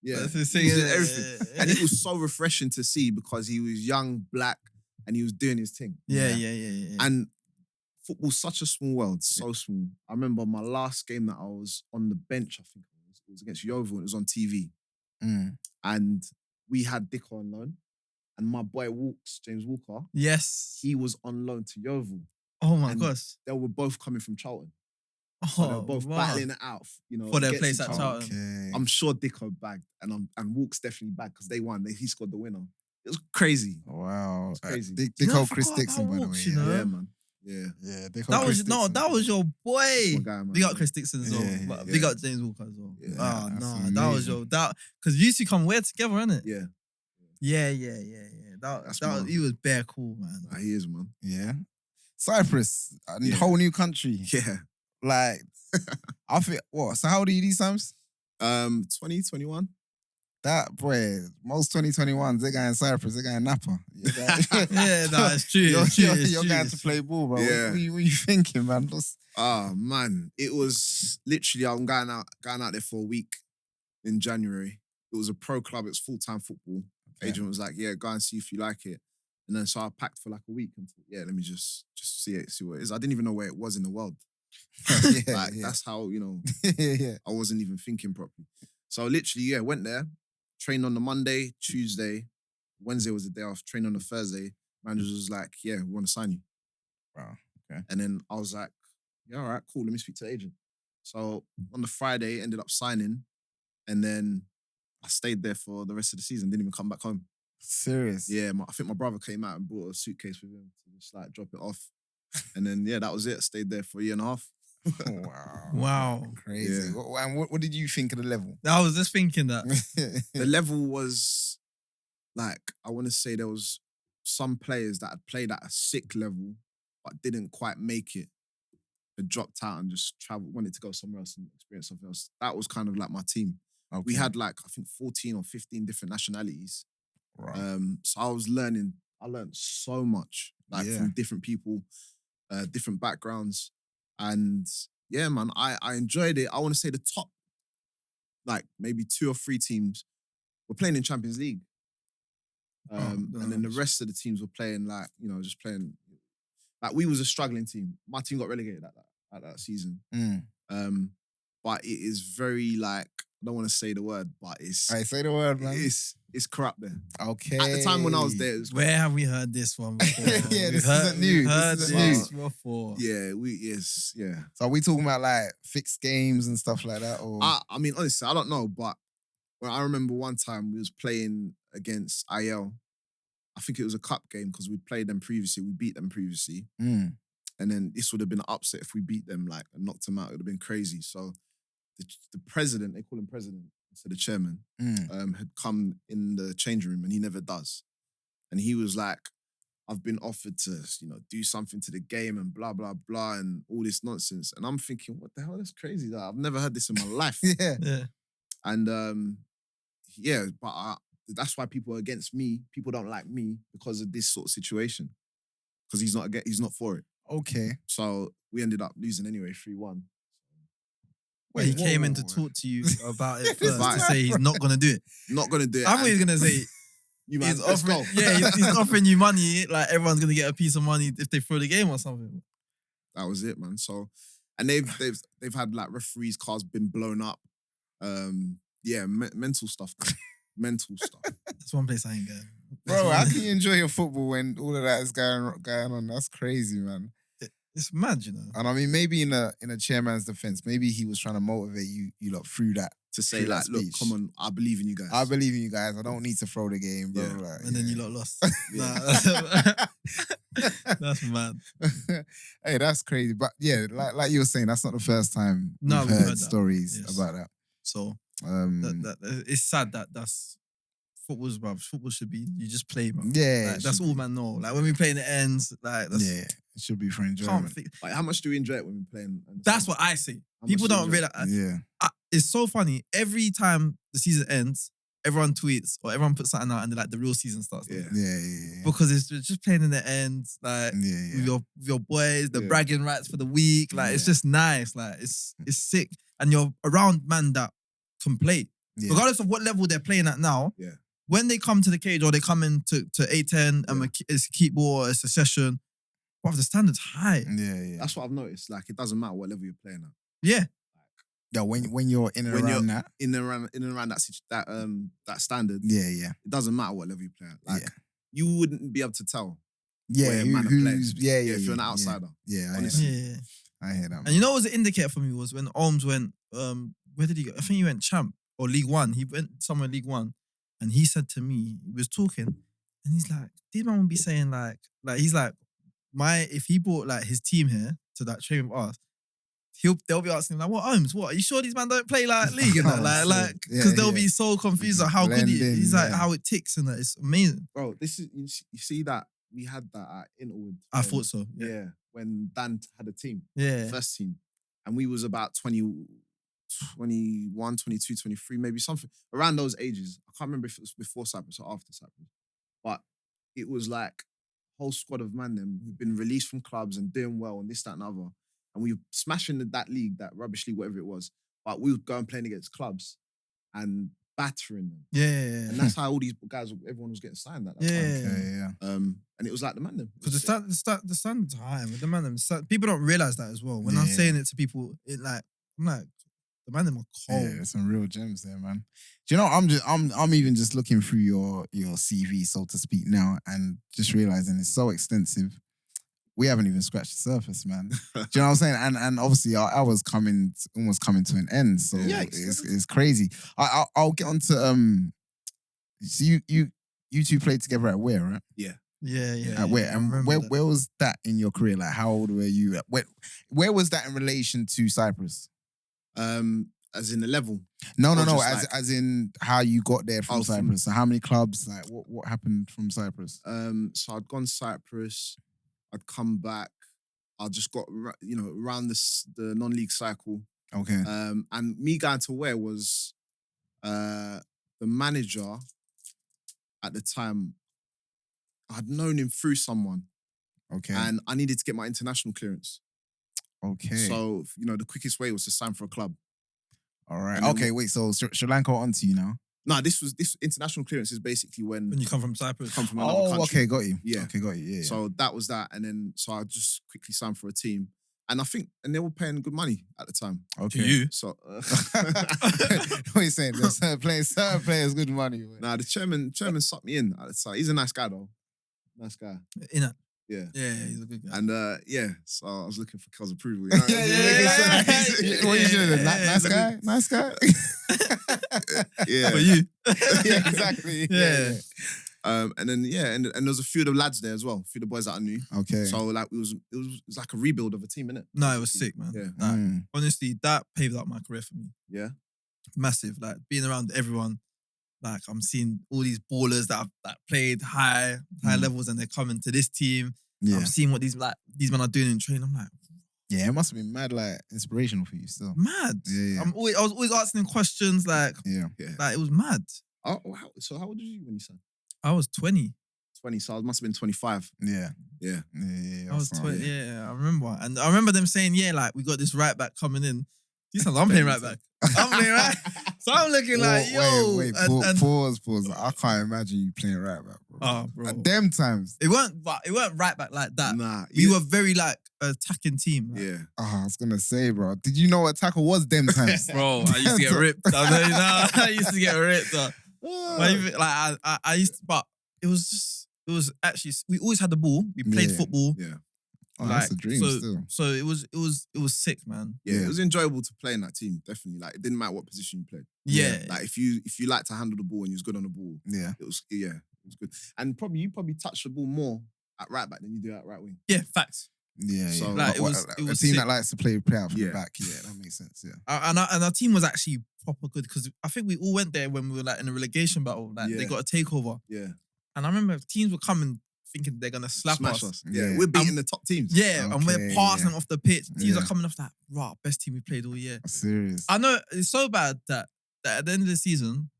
Yeah. That's his He thing, was doing isn't it? everything. And it was so refreshing to see because he was young, black, and he was doing his thing. Yeah. And football's such a small world, so small. I remember my last game that I was on the bench, I think it was against Yeovil, and it was on TV. And we had Dick on loan. And my boy James Walker, Yes. he was on loan to Yeovil. Oh my And gosh. They were both coming from Charlton. So they were Oh, both wow. battling it out, For their against place each at other. Charlton. Okay. I'm sure Dicko bagged and Walk's definitely bagged because they won. He scored the winner. It was crazy. Wow. It's crazy. They You know, call I Chris forgot Dixon, about by the way. Walks, you Yeah, know? Yeah, man. Yeah. yeah they call That Chris was no, Dixon. that was your boy. My guy, man. Big up Chris Dixon as well. Yeah, But yeah. big up James Walker as well. Yeah, Ah, that's nah, that was amazing. your because you used to come wear together, innit? Yeah. Yeah. That That's was, mad. he was bare cool, man. He is, man. Yeah. Cyprus, a Yeah. whole new country. Yeah. Like, I feel, what? So how old are you these times? 2021. That, boy, most 2021s, they're going Cyprus, they're going Napa. You're going, Yeah, no, it's true. you're, It's true, you're, it's you're true, going it's to true. play ball, bro. Yeah. What are you thinking, man? Oh man, it was literally I'm going out there for a week in January. It was a pro club. It was full-time football. Okay. Agent was like, "Yeah, go and see if you like it." And then so I packed for like a week and thought, "Yeah, let me just see what it is." I didn't even know where it was in the world. Yeah, That's how yeah. I wasn't even thinking properly. So literally, went there, trained on the Monday, Tuesday, Wednesday was the day off. Trained on the Thursday. Manager was like, "Yeah, we want to sign you." Wow. Okay. And then I was like, "Yeah, all right, cool. Let me speak to the agent." So on the Friday, ended up signing, and then I stayed there for the rest of the season. Didn't even come back home. Serious. Yeah, I think my brother came out and brought a suitcase with him to just like drop it off, and then that was it. I stayed there for a year and a half. Wow. Wow. Crazy. Yeah. And what did you think of the level? I was just thinking that. The level was like, I want to say there was some players that had played at a sick level but didn't quite make it. They dropped out and just wanted to go somewhere else and experience something else. That was kind of like my team. Okay. We had like, I think 14 or 15 different nationalities. Right. So I learned so much from different people, different backgrounds. And yeah, man, I enjoyed it. I want to say the top, like maybe 2 or 3 teams were playing in Champions League. And then the rest of the teams were playing just playing. Like we was a struggling team. My team got relegated at that season. But it is very like, I don't want to say the word, but it's... All right, say the word, man. It's corrupt there. Okay. At the time when I was there, it was... Where have we heard this one before? Yeah, this isn't new. We've heard This isn't this before. Yeah, So are we talking about like fixed games and stuff like that? Or I mean, honestly, I don't know, but when I remember one time we was playing against IL. I think it was a cup game because we'd played them previously. We beat them previously. And then this would have been an upset if we beat them like and knocked them out. It would have been crazy. So the president, they call him president instead of chairman, had come in the changing room and he never does. And he was like, I've been offered to, do something to the game and blah, blah, blah and all this nonsense. And I'm thinking, what the hell? That's crazy. Like, I've never heard this in my life. yeah. And but that's why people are against me. People don't like me because of this sort of situation. Because he's not for it. Okay. So we ended up losing anyway, 3-1. He came in to talk to you about it first to say he's not going to do it. Not going to do it. I thought he was going to say you man, he's let's offering, go. he's offering you money, like everyone's going to get a piece of money if they throw the game or something. That was it, man. So, and they've had like referees' cars been blown up. Mental stuff. Mental stuff. That's one place I ain't going. Bro, how can you enjoy your football when all of that is going on? That's crazy, man. It's mad, you know. And I mean, maybe in a chairman's defense, maybe he was trying to motivate you lot through that. To say like, look, come on, I believe in you guys. I believe in you guys. I don't need to throw the game, bro. Yeah. Like, And then you lot lost. Yeah. That's mad. Hey, that's crazy. But yeah, like you were saying, that's not the first time No, we've we've heard heard that. stories Yes. about that. So it's sad that's football's, bruv. Football should be, you just play, man. Yeah, Like, that's all man know. Like when we play in the ends, like that's it should be for can't enjoyment. think. Like, how much do we enjoy it when we're playing? That's what I say. How People much do you don't enjoy realize. Yeah. It's so funny. Every time the season ends, everyone tweets or everyone puts something out, and then like the real season starts. Yeah. Because it's just playing in the ends, like with your boys, the bragging rights for the week. Like it's just nice. Like it's sick, and you're around man that can play, regardless of what level they're playing at now. Yeah. When they come to the cage or they come into A10 and it's a keep ball, it's a session, but the standard's high. Yeah. That's what I've noticed. Like, it doesn't matter what level you're playing at. Yeah. Yeah, when you're in and around that. In and around that standard. Yeah. It doesn't matter what level you play at. Like, you wouldn't be able to tell. Yeah, where man are playing. if you're an outsider. Yeah, Yeah. I hear that. And you know what was an indicator for me was when Holmes went, where did he go? I think he went champ or League One. He went somewhere League One. And he said to me, he was talking, and he's like, these man would be saying like he's like, if he brought like his team here to that training with us, they'll be asking like, what Holmes? What? Are you sure these man don't play like league and that? Like, because they'll be so confused at how good he is. He's like, how it ticks and that. It's amazing. Bro, this is, you see that we had that at Interwood. I thought so. Yeah. when Dan had a team, Yeah. first team, and we was about 21, 22, 23, maybe something around those ages. I can't remember if it was before Cyprus or after Cyprus, but it was like a whole squad of man them who've been released from clubs and doing well and this, that, and other, and we were smashing that league, that rubbish league, whatever it was. But we would go and playing against clubs and battering them. Yeah. And that's how all these guys, everyone was getting signed at that time. Yeah. And it was like the man them. Because the standards are high with the man them. People don't realize that as well. When I'm saying it to people, I'm like, the man them are cold. Yeah, there's some real gems there, man. Do you know? I'm even just looking through your CV, so to speak, now, and just realizing it's so extensive. We haven't even scratched the surface, man. Do you know what I'm saying? And obviously our hour's almost coming to an end, so it's crazy. I'll get on to so you two played together at where, right? Yeah. At where? And where was that in your career? Like, how old were you? Where was that in relation to Cyprus? As in the level? No. As in how you got there from Cyprus. So how many clubs? Like, what happened from Cyprus? So I'd gone Cyprus. I'd come back. I just got around the non-league cycle. Okay. And me going to where was the manager at the time. I'd known him through someone. Okay. And I needed to get my international clearance. Okay. So, the quickest way was to sign for a club. All right. Okay, wait, so Sri Lanka on to you now? No, this international clearance is basically when you come from Cyprus. Come from another country. Okay, got you. Yeah. Okay, got you. Yeah. So that was that. And then, so I just quickly signed for a team. And I think, they were paying good money at the time. Okay. To you? So, what are you saying? Certain players good money. Man. Nah, the chairman sucked me in at the time. He's a nice guy though. Nice guy. In it. Yeah. Yeah, he's a good guy. And so I was looking for Kel's approval. Yeah. What you doing? Nice guy? Yeah. For you. Yeah, exactly. Yeah. And then and there was a few of the lads there as well, a few of the boys that I knew. Okay. So like it was like a rebuild of a team, innit? No, it was sick, man. Yeah. Like, honestly, that paved up my career for me. Yeah. Massive. Like being around everyone. Like I'm seeing all these ballers that played high levels and they're coming to this team. Yeah. I'm seeing what these men are doing in training. I'm like, yeah, it must have been mad, like inspirational for you still. mad. Yeah. I was always asking them questions, like it was mad. Oh, so how old were you when you signed? I was 20. 20, so I must have been 25. Yeah. Yeah. I was 20. Yeah, I remember. And I remember them saying, like, we got this right back coming in. These times I'm playing right back. I'm playing right. So I'm looking like, yo. Wait, pause. I can't imagine you playing right back, bro. Oh, bro. At them times. It weren't right back like that. Nah. We were very like attacking team. Like. Yeah. I was gonna say, bro. Did you know what tackle was them times? Bro, I used to get ripped. I know you know. I used to get ripped. I used to, but it was actually, we always had the ball. We played football. Yeah. Oh, that's a dream still. So it was sick, man. Yeah, it was enjoyable to play in that team, definitely. Like, it didn't matter what position you played. Yeah. Like, if you liked to handle the ball and you was good on the ball, it was good. And you probably touched the ball more at right back than you do at right wing. Yeah, facts. Yeah, so, like, it was a team sick. that likes to play out from the back. Yeah, that makes sense. Yeah, and our team was actually proper good because I think we all went there when we were like in a relegation battle. Like they got a takeover. Yeah, and I remember teams were coming thinking they're gonna smash us. Yeah, we're beating the top teams. Yeah, and we're passing off the pitch. Teams are coming off that. Right, best team we played all year. Serious. I know it's so bad that at the end of the season,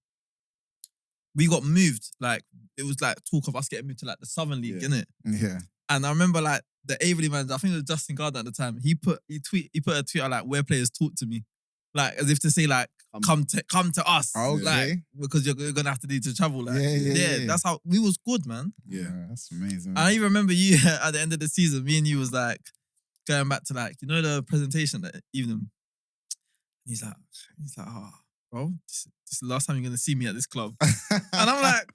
we got moved. Like it was like talk of us getting moved to like the Southern League, innit? Yeah. And I remember like the Averley man, I think it was Justin Gardner at the time. He put a tweet out like where players talk to me, like as if to say like come to us, like because you're gonna have to need to travel. Like yeah. That's how we was good, man. Yeah, that's amazing. Man. I even remember you at the end of the season. Me and you was like going back to like the presentation that evening. He's like, oh, bro, this is the last time you're gonna see me at this club. And I'm like,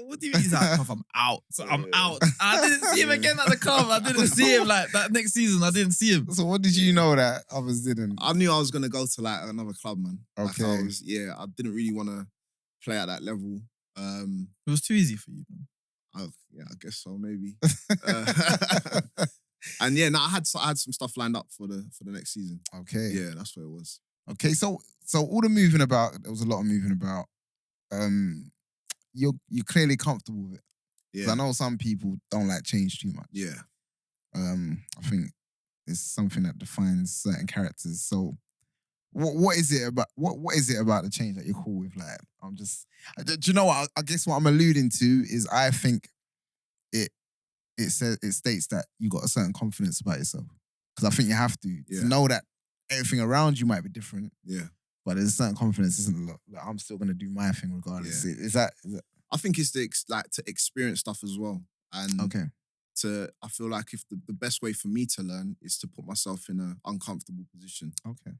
what do you mean? He's like, I'm out. So I'm out. I didn't see him again at the club. I didn't see him like that next season. I didn't see him. So what did you know that others didn't? I knew I was gonna go to like another club, man. Okay. Like I didn't really want to play at that level. It was too easy for you, man. I guess so, maybe. And I had some stuff lined up for the next season. Okay. Yeah, that's what it was. Okay, so all the moving about, there was a lot of moving about. You're clearly comfortable with it. Yeah. I know some people don't like change too much. Yeah. I think is something that defines certain characters. So, what is it about what is it about the change that you're cool with? Like, do you know what? I guess what I'm alluding to is I think it states that you got a certain confidence about yourself, because I think you have to know that everything around you might be different. Yeah. But there's a certain confidence, isn't it? Like, I'm still gonna do my thing regardless. Yeah. Is that I think it's to experience stuff as well. And okay? I feel like if the best way for me to learn is to put myself in an uncomfortable position. Okay.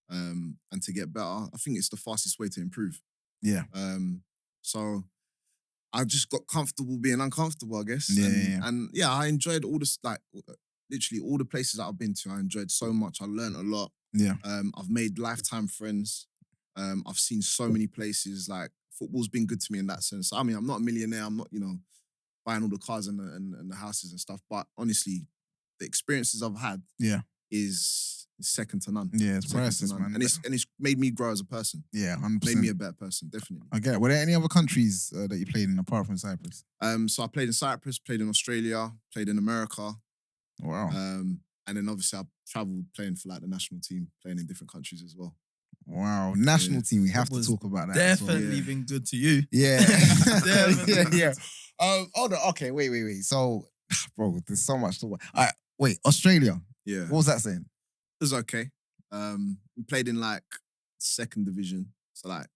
And to get better, I think it's the fastest way to improve. Yeah. So I just got comfortable being uncomfortable, I guess. Yeah, and I enjoyed all this, like literally all the places that I've been to. I enjoyed so much. I learned a lot. Yeah. I've made lifetime friends. I've seen so many places. Like football's been good to me in that sense. I mean, I'm not a millionaire. I'm not, buying all the cars and the houses and stuff. But honestly, the experiences I've had is second to none. Yeah, it's Second to priceless, none. man. And it's made me grow as a person. Yeah, 100%. Made me a better person, definitely. I get it. Were there any other countries that you played in apart from Cyprus? So I played in Cyprus, played in Australia, played in America. Wow. And then obviously I travelled playing for like the national team, playing in different countries as well. Wow. National team, we have to talk about that. Definitely been good to you. Yeah. Definitely. yeah. Hold on. Okay, wait. So, bro, there's so much to. All right, wait. Australia. Yeah. What was that saying? It was okay. We played in like second division, so like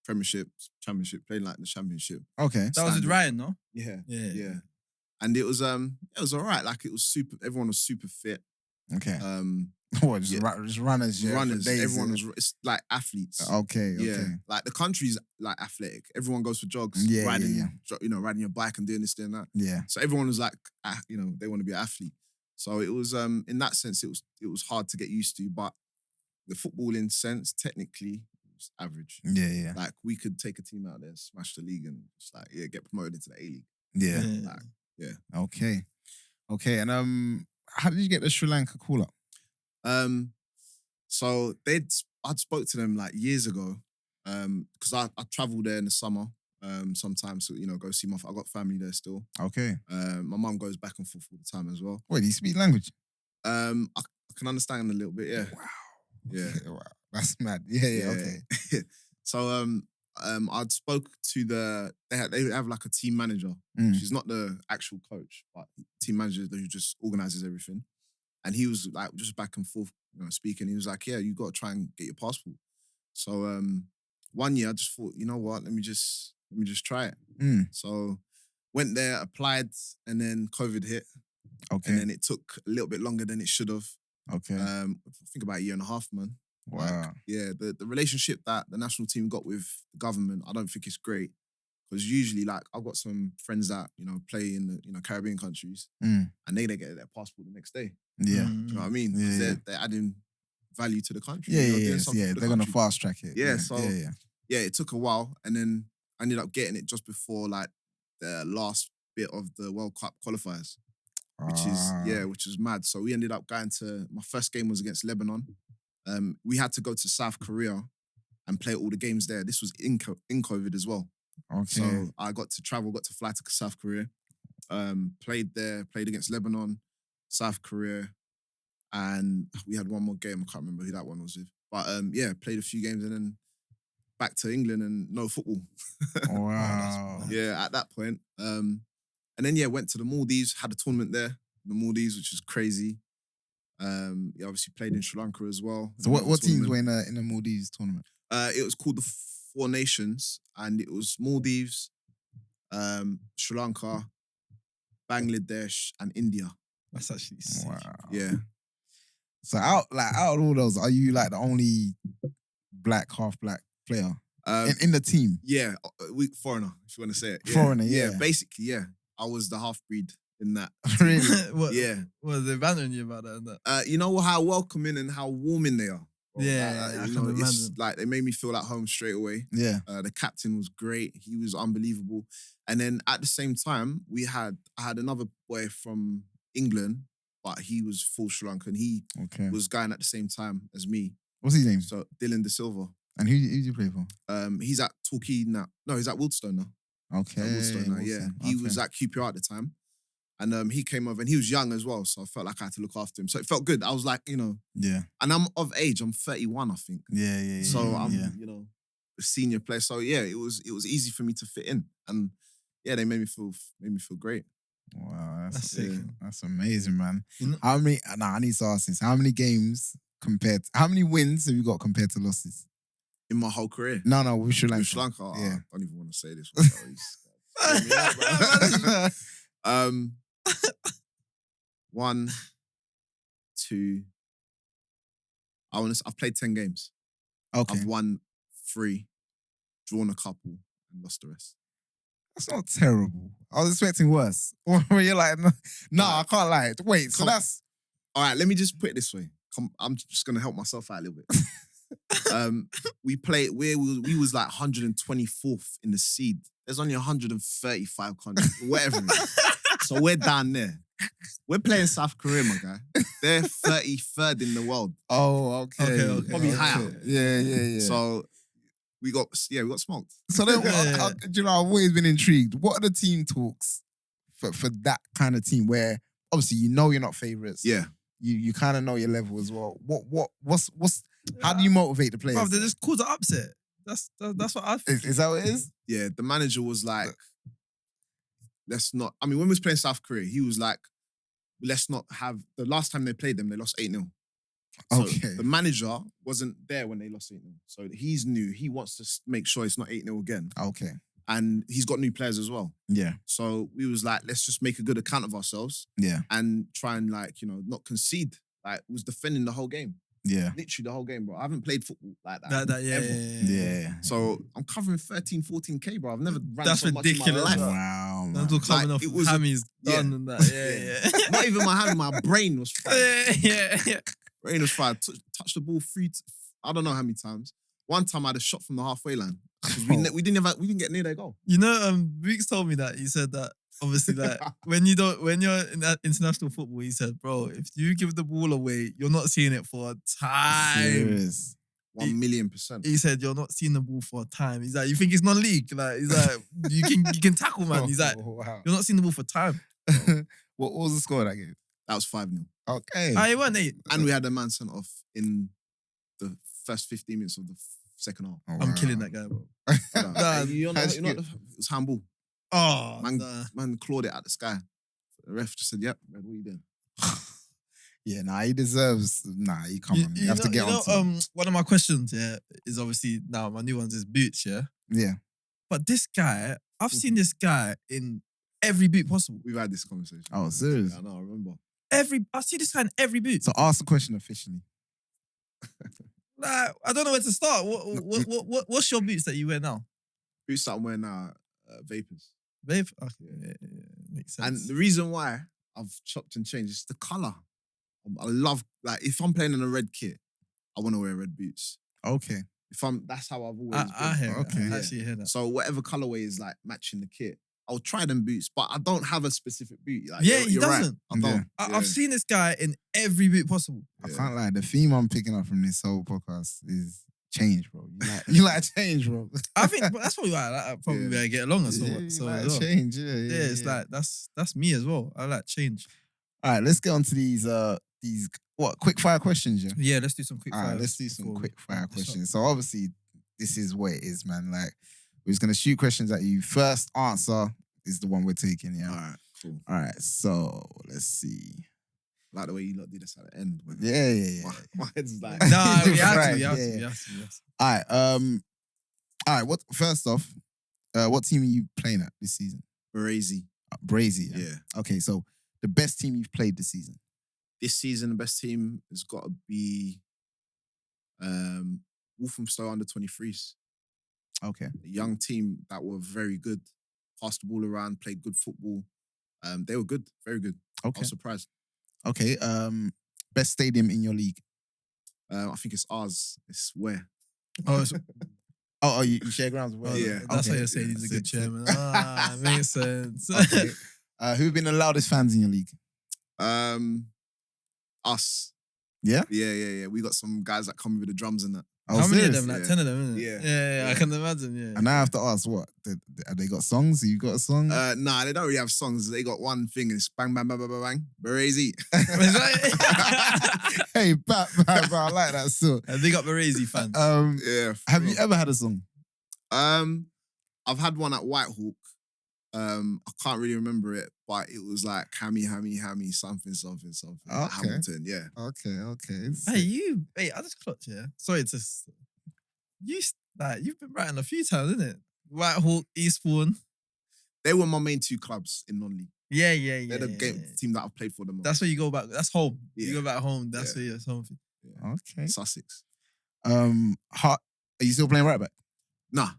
Premiership, Championship, playing like the Championship. Okay. That was with Ryan, no? Yeah. And it was all right. Like it was super. Everyone was super fit. Okay. What? Just runners. Yeah, runners. days, Everyone was. It's like athletes. Okay. Yeah. Like the country's like athletic. Everyone goes for jogs. Yeah. Riding, riding your bike and doing this, doing that. Yeah. So everyone was like, they want to be an athlete. So it was in that sense, it was hard to get used to. But the footballing sense, technically, it was average. Yeah. Like we could take a team out there, smash the league, and just like get promoted into the A League. Yeah. Like, yeah. Okay. And how did you get the Sri Lanka call up? So I'd spoke to them like years ago, because I travel there in the summer, sometimes to go see I got family there still. Okay. My mum goes back and forth all the time as well. Wait, do you speak language? I can understand a little bit, yeah. Wow. Yeah. Wow. That's mad. Yeah. Okay. So I'd spoke to they have like a team manager. She's not the actual coach, but team manager who just organizes everything. And he was like just back and forth, speaking. He was like, "Yeah, you got to try and get your passport." So one year I just thought, you know what, let me just try it. So went there, applied, and then COVID hit. Okay. And then it took a little bit longer than it should have. Okay. I think about a year and a half, man. Wow. Like, yeah, the relationship that the national team got with the government, I don't think it's great. Because usually, like, I've got some friends that, play in the, Caribbean countries, and they get their passport the next day. Yeah. Do you know what I mean? Yeah. They're adding value to the country. Yeah. They're going to fast track it. Yeah, so, it took a while, and then I ended up getting it just before, like, the last bit of the World Cup qualifiers, which is mad. So we ended up going to, my first game was against Lebanon. We had to go to South Korea and play all the games there. This was in COVID as well. Okay. So I got to fly to South Korea. Played there, played against Lebanon, South Korea, and we had one more game. I can't remember who that one was with. But played a few games and then back to England and no football. Wow. Yeah, at that point. And then went to the Maldives, had a tournament there, the Maldives, which is crazy. Obviously played in Sri Lanka as well. So what teams were in the Maldives tournament? It was called the Four Nations, and it was Maldives, Sri Lanka, Bangladesh, and India. That's actually sick. Wow. Yeah. So out of all those, are you like the only half black player in the team? Yeah, foreigner, if you want to say it. Yeah. Foreigner, yeah. Basically, yeah. I was the half breed in that. Really? What? Yeah. Was they bantering you about that? And that? You know how welcoming and how warming they are. Yeah, I can imagine. It's like they made me feel at home straight away. Yeah. The captain was great. He was unbelievable. And then at the same time, I had another boy from England, but he was full Sri Lankan. He was going at the same time as me. What's his name? So Dylan De Silva. And who do you play for? He's at Torquay now. No, he's at Wildstone now. Okay. At Wildstone now, yeah. He was at QPR at the time. And he came over and he was young as well. So I felt like I had to look after him. So it felt good. I was like, Yeah. and I'm of age. I'm 31, I think. Yeah. So I'm, yeah. A senior player. So yeah, it was easy for me to fit in. And yeah, they made me feel great. Wow, That's sick. That's amazing, man. You know- How many? Nah, I need to ask this. How many games how many wins have you got compared to losses? In my whole career. No, with Sri Lanka. With Sri Lanka, Yeah. I don't even want to say this one. Bro. 1, 2. I've played 10 games. Okay. I've won 3, drawn a couple, and lost the rest. That's not terrible. I was expecting worse. Where you're like, no, I can't lie. Wait, so that's... All right, let me just put it this way. I'm just going to help myself out a little bit. We was like 124th in the seed. There's only 135 countries, whatever it is. So we're down there. We're playing South Korea, my guy. They're 33rd in the world. Oh, okay. Probably higher. Yeah. So we got smoked. So then, do you know, I've always been intrigued. What are the team talks for that kind of team where obviously you're not favourites? Yeah. You kind of know your level as well. What's how do you motivate the players? Bro, they just cause an upset. That's what I think. Is that what it is? Yeah, the manager was like, let's not. I mean, when we was playing South Korea, he was like, let's not have. The last time they played them, they lost 8-0. So Okay. the manager wasn't there when they lost 8-0. So he's new. He wants to make sure it's not 8-0 again. Okay. And he's got new players as well. Yeah. So we was like, let's just make a good account of ourselves Yeah. and try and not concede. Like, was defending the whole game. Yeah. Literally the whole game, bro. I haven't played football like that. Yeah. So I'm covering 13, 14K, bro. I've never ran That's so much in ridiculous, my life. bro. Wow, man. That's all coming Like, off. it was Hammy's done and that. Yeah. Not even my hand, my brain was fried. Yeah. Brain was fried. Touched the ball I don't know how many times. One time I had a shot from the halfway line. 'Cause we didn't get near their goal. You know, Weeks told me that. He said that obviously, like when you're in that international football, he said, bro, if you give the ball away, you're not seeing it for a time. Serious. 1,000,000%. He said, you're not seeing the ball for a time. He's like, you think it's non-league? Like, he's like, you can tackle, man. He's like, wow. you're not seeing the ball for time. What was the score that game? That was 5-0. Okay. It weren't 8. And we had a man sent off in the first 15 minutes of the second half. Oh, I'm wow. killing that guy, bro. Nah, you're not, that's it good. was handball. Oh, Man clawed it at the sky. The ref just said, yep, Red, what are you doing? Yeah, he deserves. He come on. You have to get on to one of my questions, is obviously now my new ones is Boots, Yeah. But this guy, I've seen this guy in every boot possible. We've had this conversation. Oh, serious? Yeah, I know, I remember. I see this guy in every boot. So ask the question officially. Like, I don't know where to start. What's your boots that you wear now? Boots that I'm wearing now, Vapors. Babe? Okay, yeah, makes sense. And the reason why I've chopped and changed is the colour. I love, like, if I'm playing in a red kit, I want to wear red boots. Okay. That's how I've always I been. hear Okay. that. I actually hear that. So whatever colourway is like matching the kit, I'll try them boots, but I don't have a specific boot. Like, Yeah, you're, he you're right. doesn't. I don't. I've seen this guy in every boot possible. I can't lie. The theme I'm picking up from this whole podcast is change, bro. You like change, bro. I think that's probably why I probably where I get along as well. You So like as well. change, yeah. It's like that's me as well. I like change. All right, let's get on to these quick fire questions, yeah? Yeah, let's do some quick All fire. right, let's do some before quick fire let's questions. So obviously, this is what it is, man. Like, we're just gonna shoot questions at you. First answer is the one we're taking, yeah? All right, cool. All right, so let's see. Like the way you lot did this at the end. Man. Yeah. My head's like... Nah, we have Right, to. We have yeah. to. All right. First off, what team are you playing at this season? Brazy. Brazy. Yeah. Okay, so the best team you've played this season. This season, the best team has got to be Walthamstow under 23s. Okay. A young team that were very good, passed the ball around, played good football. They were good, very good. I Okay. was surprised. Okay. Best stadium in your league. I think it's ours. It's where. Oh, You share grounds with Wales? Yeah. That's Okay. how you're saying he's a good Sick. chairman. Makes sense. Okay. Who've been the loudest fans in your league? Us. Yeah? Yeah. We got some guys that come with the drums and that. Oh, How many of serious? them? Like Yeah. 10 of them, isn't it? Yeah. Yeah, I Yeah. can imagine, yeah. And I have to ask, what? Have they got songs? You got a song? Nah, they don't really have songs. They got one thing, and it's bang, bang, bang, bang, bang, bang. Berezi. Hey, Batman, bro, I like that song. Big up Baresi fans. Yeah. for Have real. you ever had a song? I've had one at Whitehawk. I can't really remember it, but it was like hammy, something. Like Okay. Hamilton, yeah. Okay. Hey, I just clocked, yeah. Sorry to... You've been writing a few times, isn't it? Whitehawk, Eastbourne. They were my main two clubs in non-league. Yeah. They're the team that I've played for the most. That's where you go back. That's home. Yeah. You go back home. That's Yeah. where it's home. Yeah. Okay. Sussex. Are you still playing right back? Nah,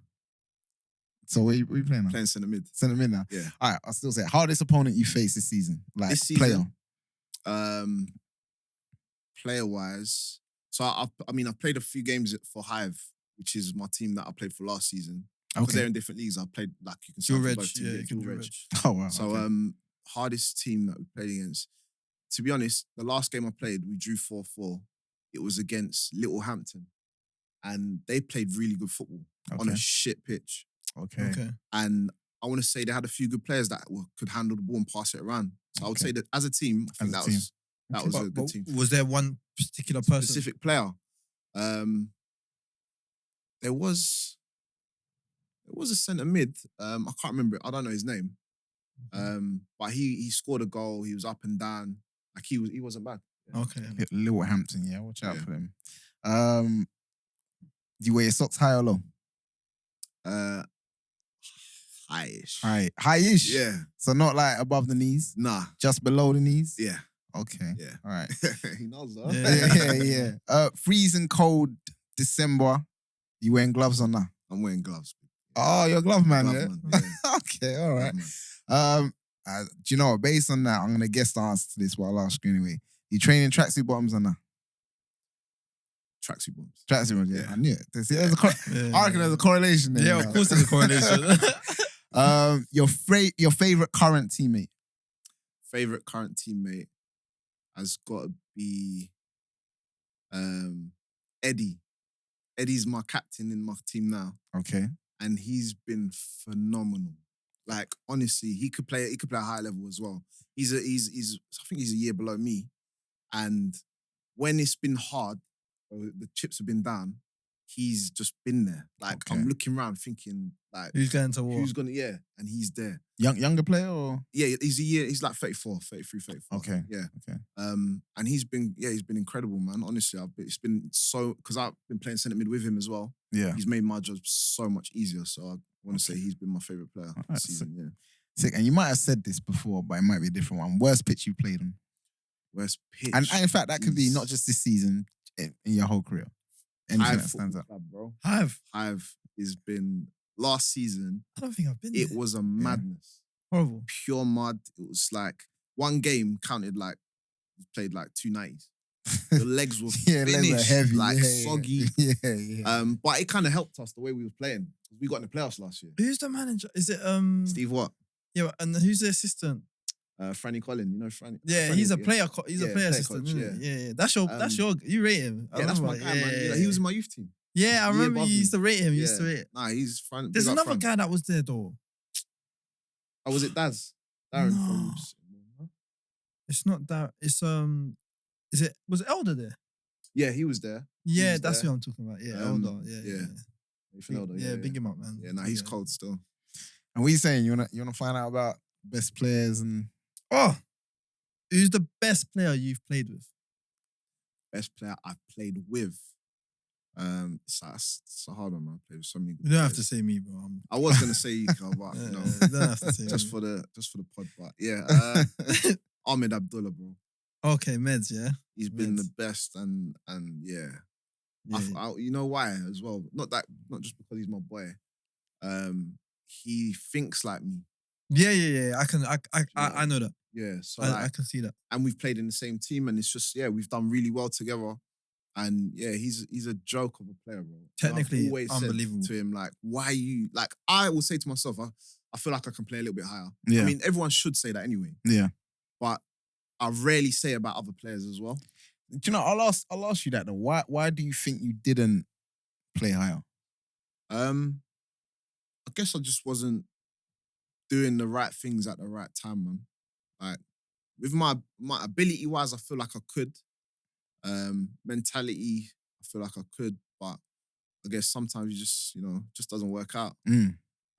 So what are you playing now? playing centre mid. Centre mid now. Yeah. All right, I'll still say hardest opponent you faced this season, like This season? player. Player-wise, so I've played a few games for Hive, which is my team that I played for last season. Because they're in different leagues. I played, like, you can Dual sign for reg. both teams. Yeah, Yeah, you can dual dual reg. reg. Oh wow. So okay. hardest team that we played against. To be honest, the last game I played, we drew 4-4. It was against Littlehampton, and they played really good football on a shit pitch. Okay. And I want to say they had a few good players that could handle the ball and pass it around. So I would say that as a team, I think that was a good team. Was there one particular person? Specific player. There was a centre mid. I can't remember it. I don't know his name. But he scored a goal. He was up and down. Like he wasn't bad. Okay. Littlehampton, yeah. Watch out Yeah. for him. Do you wear your socks high or low? High-ish. High-ish. Yeah. So not like above the knees, Nah. just below the knees. Yeah. Okay. Yeah. All right. He knows though. Yeah. Freezing cold December. You wearing gloves or not? I'm wearing gloves. Oh, you're a glove man, Glove yeah? man, yeah. Okay, all right. Glove man. Do you know what? Based on that, I'm gonna guess the answer to this, but I'll ask you anyway. You training tracksuit bottoms or not? Tracksuit bombs. Tracksuit bottoms, yeah. Yeah. I knew it. I reckon there's a correlation there. Yeah, of course there's a correlation. Your favorite current teammate? Favorite current teammate has got to be Eddie. Eddie's my captain in my team now, Okay. and he's been phenomenal. Like honestly, he could play a high level as well. I think he's a year below me, and when it's been hard, the chips have been down, he's just been there. Like Okay. I'm looking around thinking like Who's going to war? who's gonna and he's there. Younger player or? Yeah, he's like 34, 34. Okay. Yeah. Okay. And he's been incredible, man. Honestly, it's been so, because I've been playing centre mid with him as well. Yeah. He's made my job so much easier. So I want to say he's been my favourite player Alright, this season. Yeah. Sick. And you might have said this before, but it might be a different one. Worst pitch you played on? Worst pitch. And in fact, that could be Jeez. not just this season, in your whole career. Anything Hive that stands Football out. Club, bro. Hive. Hive has been, last season, I don't think I've been it there. was a madness. Horrible. Pure mud. It was like one game counted like, you played like 290s. Your legs were Yeah, finished, legs are heavy. like yeah, soggy. Yeah. But it kind of helped us the way we were playing. We got in the playoffs last year. Who's the manager? Is it Steve Watt, Yeah, and who's the assistant? Franny Collin, you know Franny. Yeah, Franny, he's a yeah. player. He's a Yeah, player player assistant. coach, Isn't he? Yeah. That's your. You rate him. I Yeah, that's my remember. guy, man. He was in my youth team. Yeah, I year remember above you used me. to rate him. You Yeah. used to rate. Nah, he's Fran. There's big up another Fran. guy that was there though. Oh, was it Daz? Darren No. from. It's not that. It's was it Elder there? Yeah, he was there. Yeah, was that's there. who I'm talking about. Yeah, Um, Elder. Yeah. yeah. Nathan Elder, Yeah, big him up, man. Yeah, nah, he's cold still. And what are you saying? You wanna find out about best players and Oh, who's the best player you've played with? Best player I've played with. It's a hard one, man. I played with so many. Good You don't have to players. say me, bro. I was gonna say Ika, but You no, don't have to say just me. for the pod. But yeah, Ahmed Abdullah, bro. Okay, Meds, yeah. He's been Meds. the best, and yeah. Yeah. You know why as well? Not just because he's my boy. He thinks like me. Yeah. I know that. Yeah, so I can see that. and we've played in the same team, and it's just we've done really well together. And yeah, he's a joke of a player, bro. Technically, I've always unbelievable. said to him, like, why you like? I will say to myself, I feel like I can play a little bit higher. Yeah. I mean, everyone should say that anyway. Yeah. But I rarely say about other players as well. do you know? I'll ask you that though. Why do you think you didn't play higher? I guess I just wasn't doing the right things at the right time, man. Like with my ability wise, I feel like I could. Mentality, I feel like I could, but I guess sometimes you just, just doesn't work out.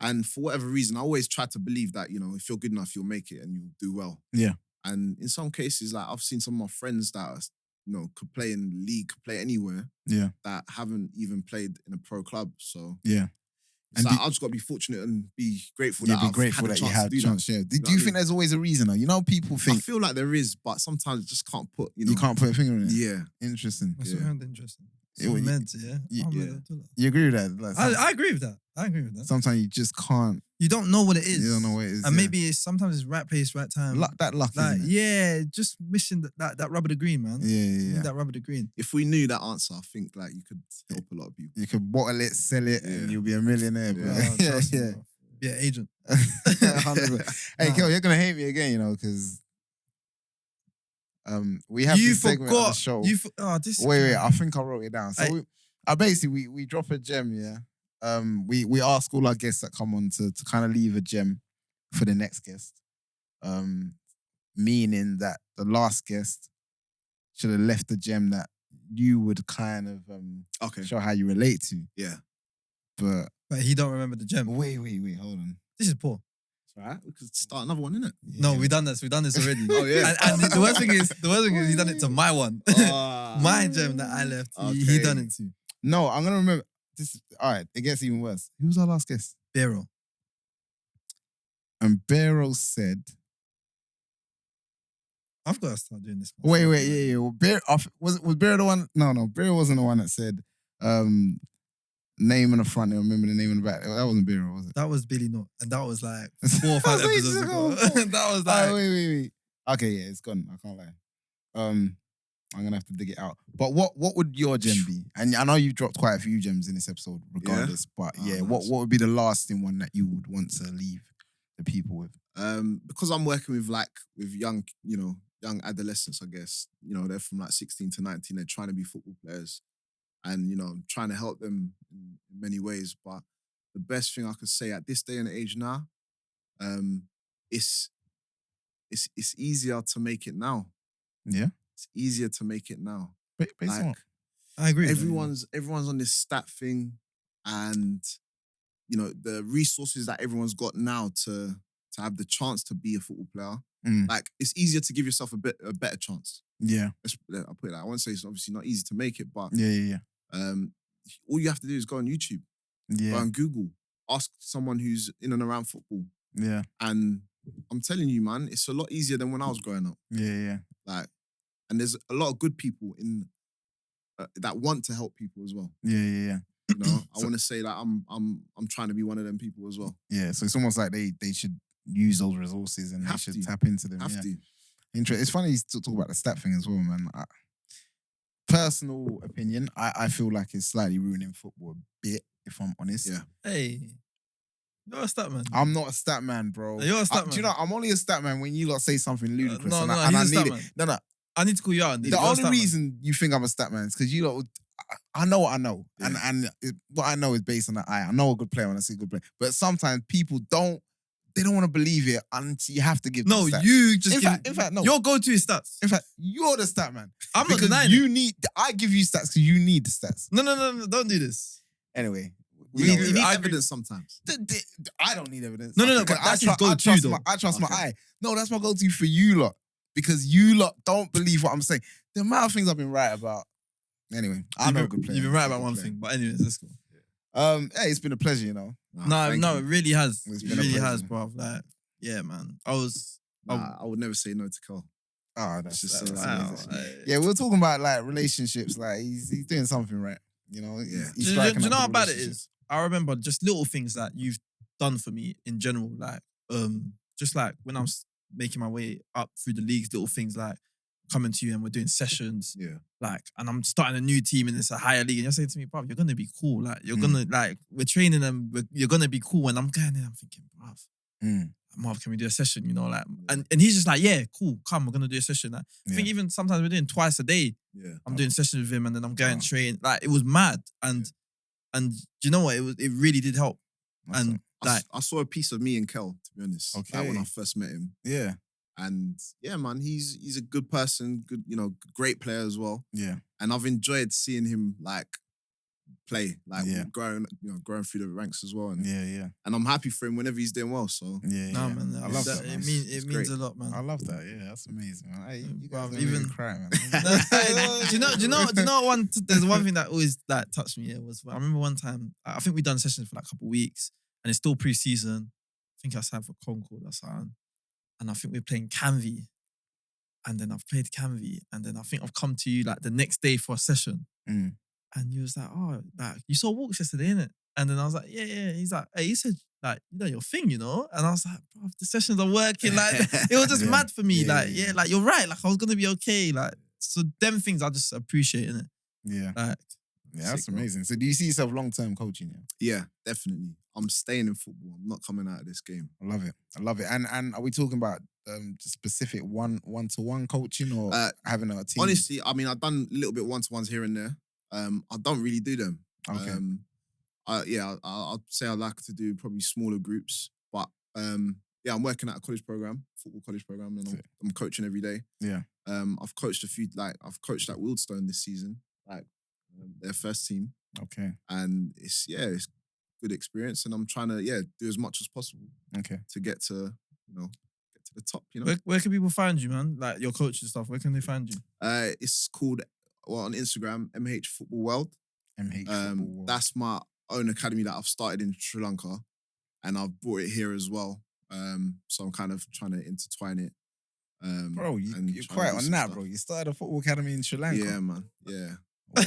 And for whatever reason, I always try to believe that, if you're good enough, you'll make it and you'll do well. Yeah. And in some cases, like I've seen some of my friends that are, could play in the league, could play anywhere. Yeah. That haven't even played in a pro club. So yeah. It's like, I just got to be fortunate and be grateful that I've had a chance to do chance. that. Yeah. Do you think there's always a reason though? People think I feel like there is, but sometimes you just can't put, you can't put a finger in it. Yeah. Interesting. That's interesting. You You agree with that? Like, I agree with that. Sometimes you just can't. You don't know what it is. You don't know what it is. And maybe sometimes it's right place, right time. Luck, isn't it? Yeah, just missing that rubber to green, man. Yeah. That rubber to green. If we knew that answer, I think like you could help a lot of people. You could bottle it, sell it, and you'll be a millionaire. Yeah. Be an agent. 100%. Hey, Kel, you're gonna hate me again, because we have this segment of the show. Wait, I think I wrote it down. So we drop a gem, yeah. We ask all our guests that come on to kind of leave a gem for the next guest. Meaning that the last guest should have left a gem that you would kind of show how you relate to. Yeah. But he don't remember the gem. Wait, hold on. This is poor. It's all right. We could start another one, innit? Yeah. No, we've done this already. Oh yeah. And the worst thing is he done it to my one. My gem that I left. He done it to. No, I'm gonna remember this. All right, it gets even worse. Who was our last guest? Beryl. And Beryl said, I've got to start doing this. Wait, yeah. Well, was Beryl the one? No, Beryl wasn't the one that said name on the front and remember the name on the back. That wasn't Beryl, was it? That was Billy Knott, and that was like 4 or 5 episodes ago. That was like... Wait. Okay, yeah, it's gone. I can't lie. I'm gonna have to dig it out. But what would your gem be? And I know you've dropped quite a few gems in this episode, regardless. But nice. what would be the lasting one that you would want to leave the people with? Because I'm working with young, young adolescents, I guess. They're from like 16 to 19. They're trying to be football players, and I'm trying to help them in many ways. But the best thing I could say at this day and age now, it's easier to make it now. Yeah. It's easier to make it now. Based on what? I agree. Everyone's on this stat thing, and the resources that everyone's got now to have the chance to be a football player. Like it's easier to give yourself a better chance. Yeah. I'll put it like, I won't say it's obviously not easy to make it, but yeah. All you have to do is go on YouTube, go on Google, ask someone who's in and around football. Yeah. And I'm telling you, man, it's a lot easier than when I was growing up. Yeah. Like, and there's a lot of good people in that want to help people as well. Yeah. I want to say that I'm trying to be one of them people as well. Yeah, so it's almost like they should use those resources and they should tap into them. Have to. It's funny to talk about the stat thing as well, man. Personal opinion, I feel like it's slightly ruining football a bit, if I'm honest. Yeah. Hey, you're a stat man. I'm not a stat man, bro. You're a stat man. Do you know, I'm only a stat man when you lot say something ludicrous. No, and he's a I stat need man. it. No. I need to call you out. The only reason you think I'm a stat man is because you lot, I know what I know. Yeah. And what I know is based on the eye. I know a good player when I see a good player. But sometimes people don't want to believe it until you have to give them stats. You just in fact, no. Your go-to is stats. In fact, you're the stat man. I'm not Because denying I give you stats because you need the stats. No, don't do this. Anyway. You need evidence sometimes. I don't need evidence. No, but that's your go-to though. I trust my eye. No, that's my go-to for you lot. Because you lot don't believe what I'm saying. The amount of things I've been right about. Anyway, I know a good player. You've been right about one thing, but anyways, let's go. Hey, it's been a pleasure, No, it really has. It's It been a really pleasure. has, bro. Like, yeah, man. I would never say no to Carl. That's just that's wow. amazing. Yeah, we're talking about like relationships. Like he's doing something right. Yeah. He's Do striking you up know how good bad it relationships. is? I remember just little things that you've done for me in general. Like, just like when I was making my way up through the leagues, little things like coming to you and we're doing sessions. Yeah. Like, and I'm starting a new team and it's a higher league. And you're saying to me, bruv, you're gonna be cool. Like, you're gonna we're training them. You're gonna be cool. And I'm going in, I'm thinking, bruv, Marv, can we do a session? Like, and he's just like, yeah, cool, come, we're gonna do a session. Like, I think even sometimes we're doing twice a day. Yeah. I'm doing sessions with him and then I'm going train. Like, it was mad. And And do you know what? It really did help. And like, I saw a piece of me and Kel, to be honest. Like when I first met him. Yeah. And yeah, man, he's a good person, good, great player as well. Yeah. And I've enjoyed seeing him like play, like growing through the ranks as well. And and I'm happy for him whenever he's doing well. So man, I love that. Man. It means a lot, man. I love that. Yeah, that's amazing. Man. Hey, you guys even cry, man. do you know there's one thing that always like touched me. Was I remember one time I think we done sessions for like a couple of weeks and it's still pre-season. I think I signed for Concord or something, and I think we're playing Canvey, and then I've played Canvey, and then I think I've come to you like the next day for a session. And you was like, oh, like, you saw Walks yesterday, innit? And then I was like, yeah. He's like, hey, you said, like, you know your thing, And I was like, bro, the sessions are working. Like, it was just mad for me. Like, like, you're right. Like, I was going to be okay. Like, so them things I just appreciate, innit? Yeah. Like, that's amazing. So do you see yourself long-term coaching? Yeah, definitely. I'm staying in football. I'm not coming out of this game. I love it. And are we talking about specific one-to-one coaching or having a team? Honestly, I mean, I've done a little bit one-to-ones here and there. I don't really do them. Okay. I'd say I like to do probably smaller groups, but I'm working at a football college program, and I'm coaching every day. Yeah. I've coached I've coached at Wildstone this season, like their first team. Okay. And it's good experience, and I'm trying to do as much as possible. Okay. To get to the top. Where can people find you, man? Like your coach and stuff. Where can they find you? It's called on Instagram, MH Football World. MH Football World. That's my own academy that I've started in Sri Lanka, and I've brought it here as well. So I'm kind of trying to intertwine it. Bro, you're quite on that, bro. You started a football academy in Sri Lanka. Yeah, man. Yeah.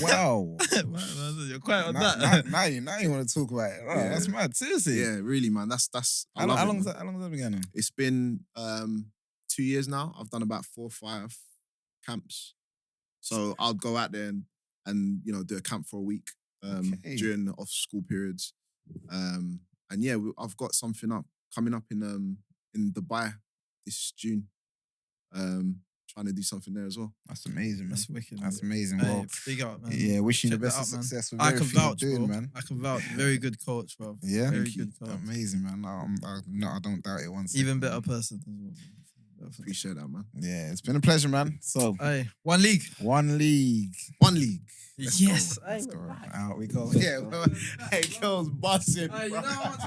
Wow. You're quite on that. Now you want to talk about it. Oh, that's mad. Seriously. Yeah, really, man. That's. How long has that been going on? It's been 2 years now. I've done about 4 or 5 camps. So I'll go out there and do a camp for a week during the off-school periods. And yeah, I've got something coming up in Dubai this June. Trying to do something there as well. That's amazing, man. That's wicked. That's amazing. Hey, well, big up, man. Yeah, wishing you the Check best that of out, success with I can everything vouch, you're doing, bro. man. I can vouch. Very good coach, bro. Yeah, very good coach. Amazing, man. I don't doubt it once. Even better person as well. Appreciate that, man. Yeah, it's been a pleasure, man. So, hey, one league. Let's Yes. go. Out we go. Yeah, hey, girls busting. You know how much